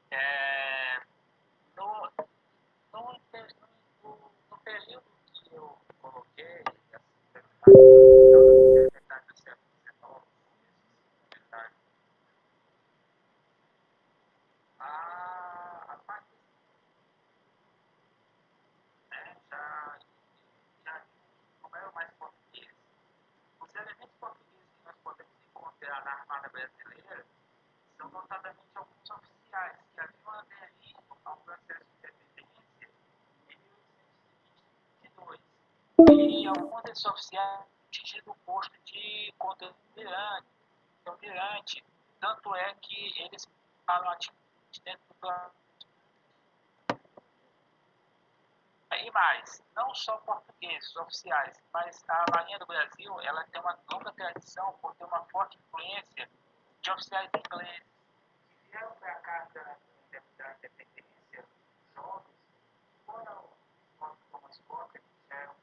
no, no, no período que eu coloquei, final da primeira metade do século XIX, metade, a parte já não era mais português. Os elementos portugueses que nós podemos encontrar na Armada Brasileira são notadamente alguns oficiais que haviam aderido ao processo de independência em 1822. E alguns desses oficiais tinham o posto de almirante, tanto é que eles falam ativamente dentro do plano. E mais, não só portugueses, oficiais, mas a Marinha do Brasil ela tem uma longa tradição por ter uma forte influência de oficiais ingleses que vieram para cá da independência jovens, foram como escolta, que eram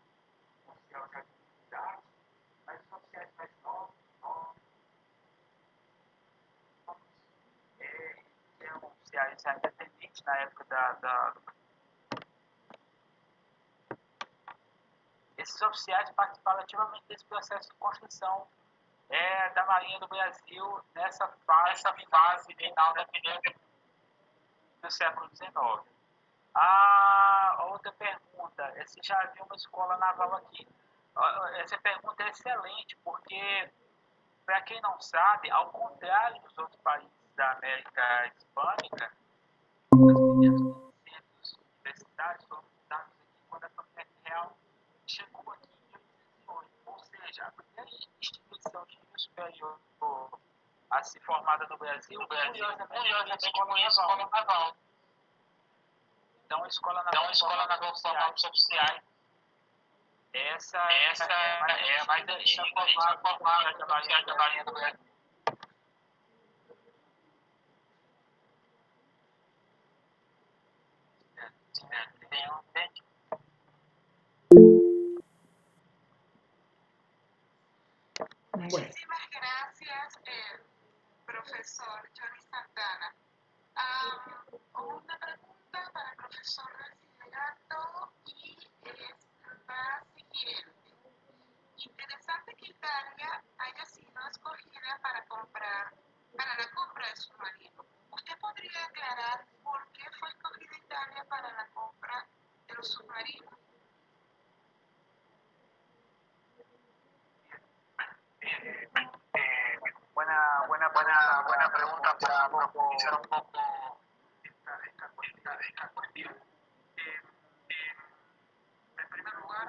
oficiais já de idade, mas os oficiais mais novos, que eram oficiais já independentes na época do esses oficiais participaram ativamente desse processo de construção da Marinha do Brasil nessa fase final da primeira do século XIX. A outra pergunta é se já havia uma escola naval aqui. Essa pergunta é excelente, porque, para quem não sabe, ao contrário dos outros países da América Hispânica, os primeiros centros universitários foram fundados aqui quando a família real chegou aqui em 1808, ou seja, a primeira instituição de nível superior a se formada no Brasil, curiosamente, foi a escola naval. Então, a escola naval formava os oficiais. Essa é a mais antiga formada da Marinha do Brasil. Muchísimas gracias, profesor Johnny Santana. Una pregunta para el profesor Recibierato y es la siguiente. Interesante que Italia haya sido escogida para la compra de submarinos. ¿Usted podría aclarar por qué fue escogida Italia para la compra de los submarinos? Buena pregunta para profundizar un poco esta cuestión. En primer lugar,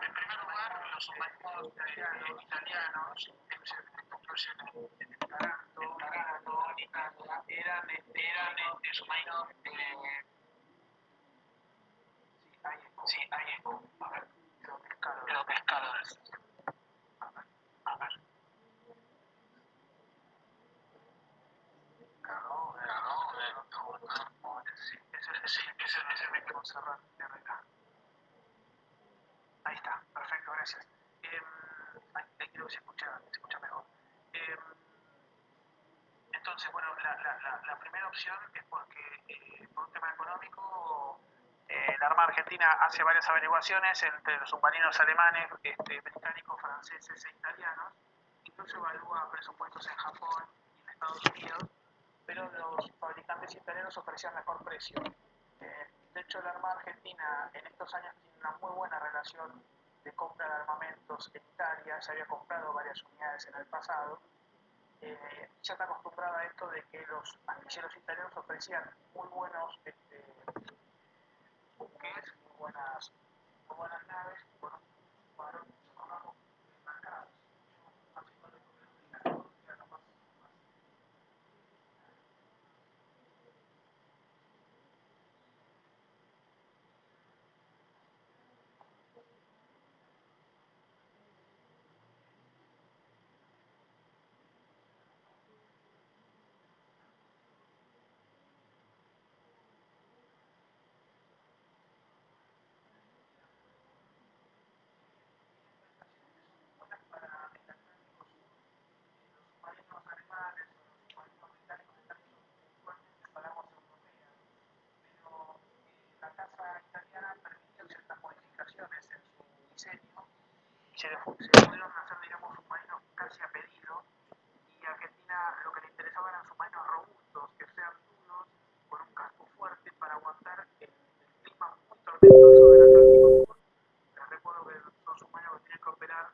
los submarinos italianos, Taranto, en Italia, eran submarinos sí, hay eco. A ver, creo que es caro decir. A ver. Montserrat de Renard. Ahí está, perfecto, gracias. Ahí creo que se escucha mejor. Entonces, bueno, la primera opción es porque por un tema económico, la Armada Argentina hace varias averiguaciones entre los submarinos alemanes, británicos, franceses e italianos, incluso evalúa presupuestos en Japón y en Estados Unidos, pero los fabricantes italianos ofrecían mejor precio. De hecho, la Armada Argentina en estos años tiene una muy buena relación de compra de armamentos en Italia, ya había comprado varias unidades en el pasado, ya está acostumbrada a esto de que los astilleros italianos ofrecían muy buenos buques, muy buenas naves, con un cuadro marcados. Se pudieron hacer, digamos, submarinos casi a pedido, y a Argentina lo que le interesaba eran submarinos robustos, que sean duros, con un casco fuerte para aguantar el clima muy tormentoso del Atlántico Sur. Recuerdo que son submarinos que tienen que operar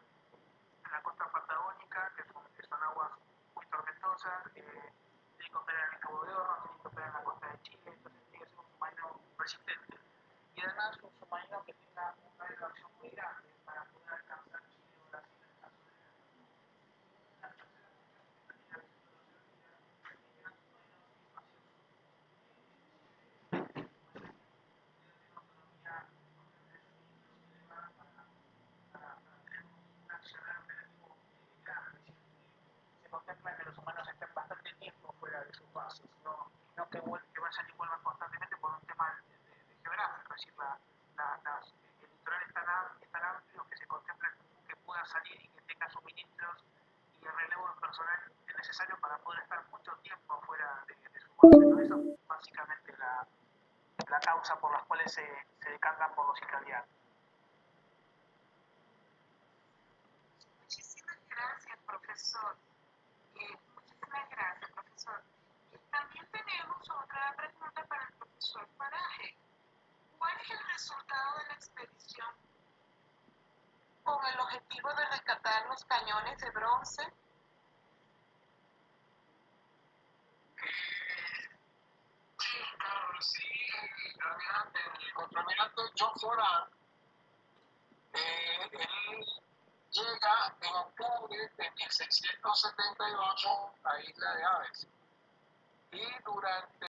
en la costa patagónica, que son aguas muy tormentosas, tienen que operar en el Cabo de Hornos, tienen que operar en la costa de Chile, entonces tiene que ser un submarino resistente. Y además un submarino que tenga un radio de acción muy grande para poder alcanzar Chile o Brasil en el caso de la tercera función que también ha sido eran submarinos espaciosos. Tienen autonomía de suministros elevada para tener un accionar operativo grande. Se contempla que los humanos estén bastante tiempo fuera de sus bases, no que vayan y vuelvan constantemente por un tema geográfico, es decir, el litoral es tan amplio que se contempla que un buque pueda salir y que tenga suministros y el relevo de personal necesario para poder estar mucho tiempo afuera de su base, ¿no? Eso es básicamente la causa por las cuales se decantan por los italianos. Muchísimas gracias, profesor. Muchísimas gracias, profesor. También tenemos otra pregunta para el profesor Paraje. ¿Cuál es el resultado de la expedición con el objetivo de rescatar los cañones de bronce? Sí, claro, sí, el contraalmirante John Foran, él llega en octubre de 1678 a Isla de Aves y durante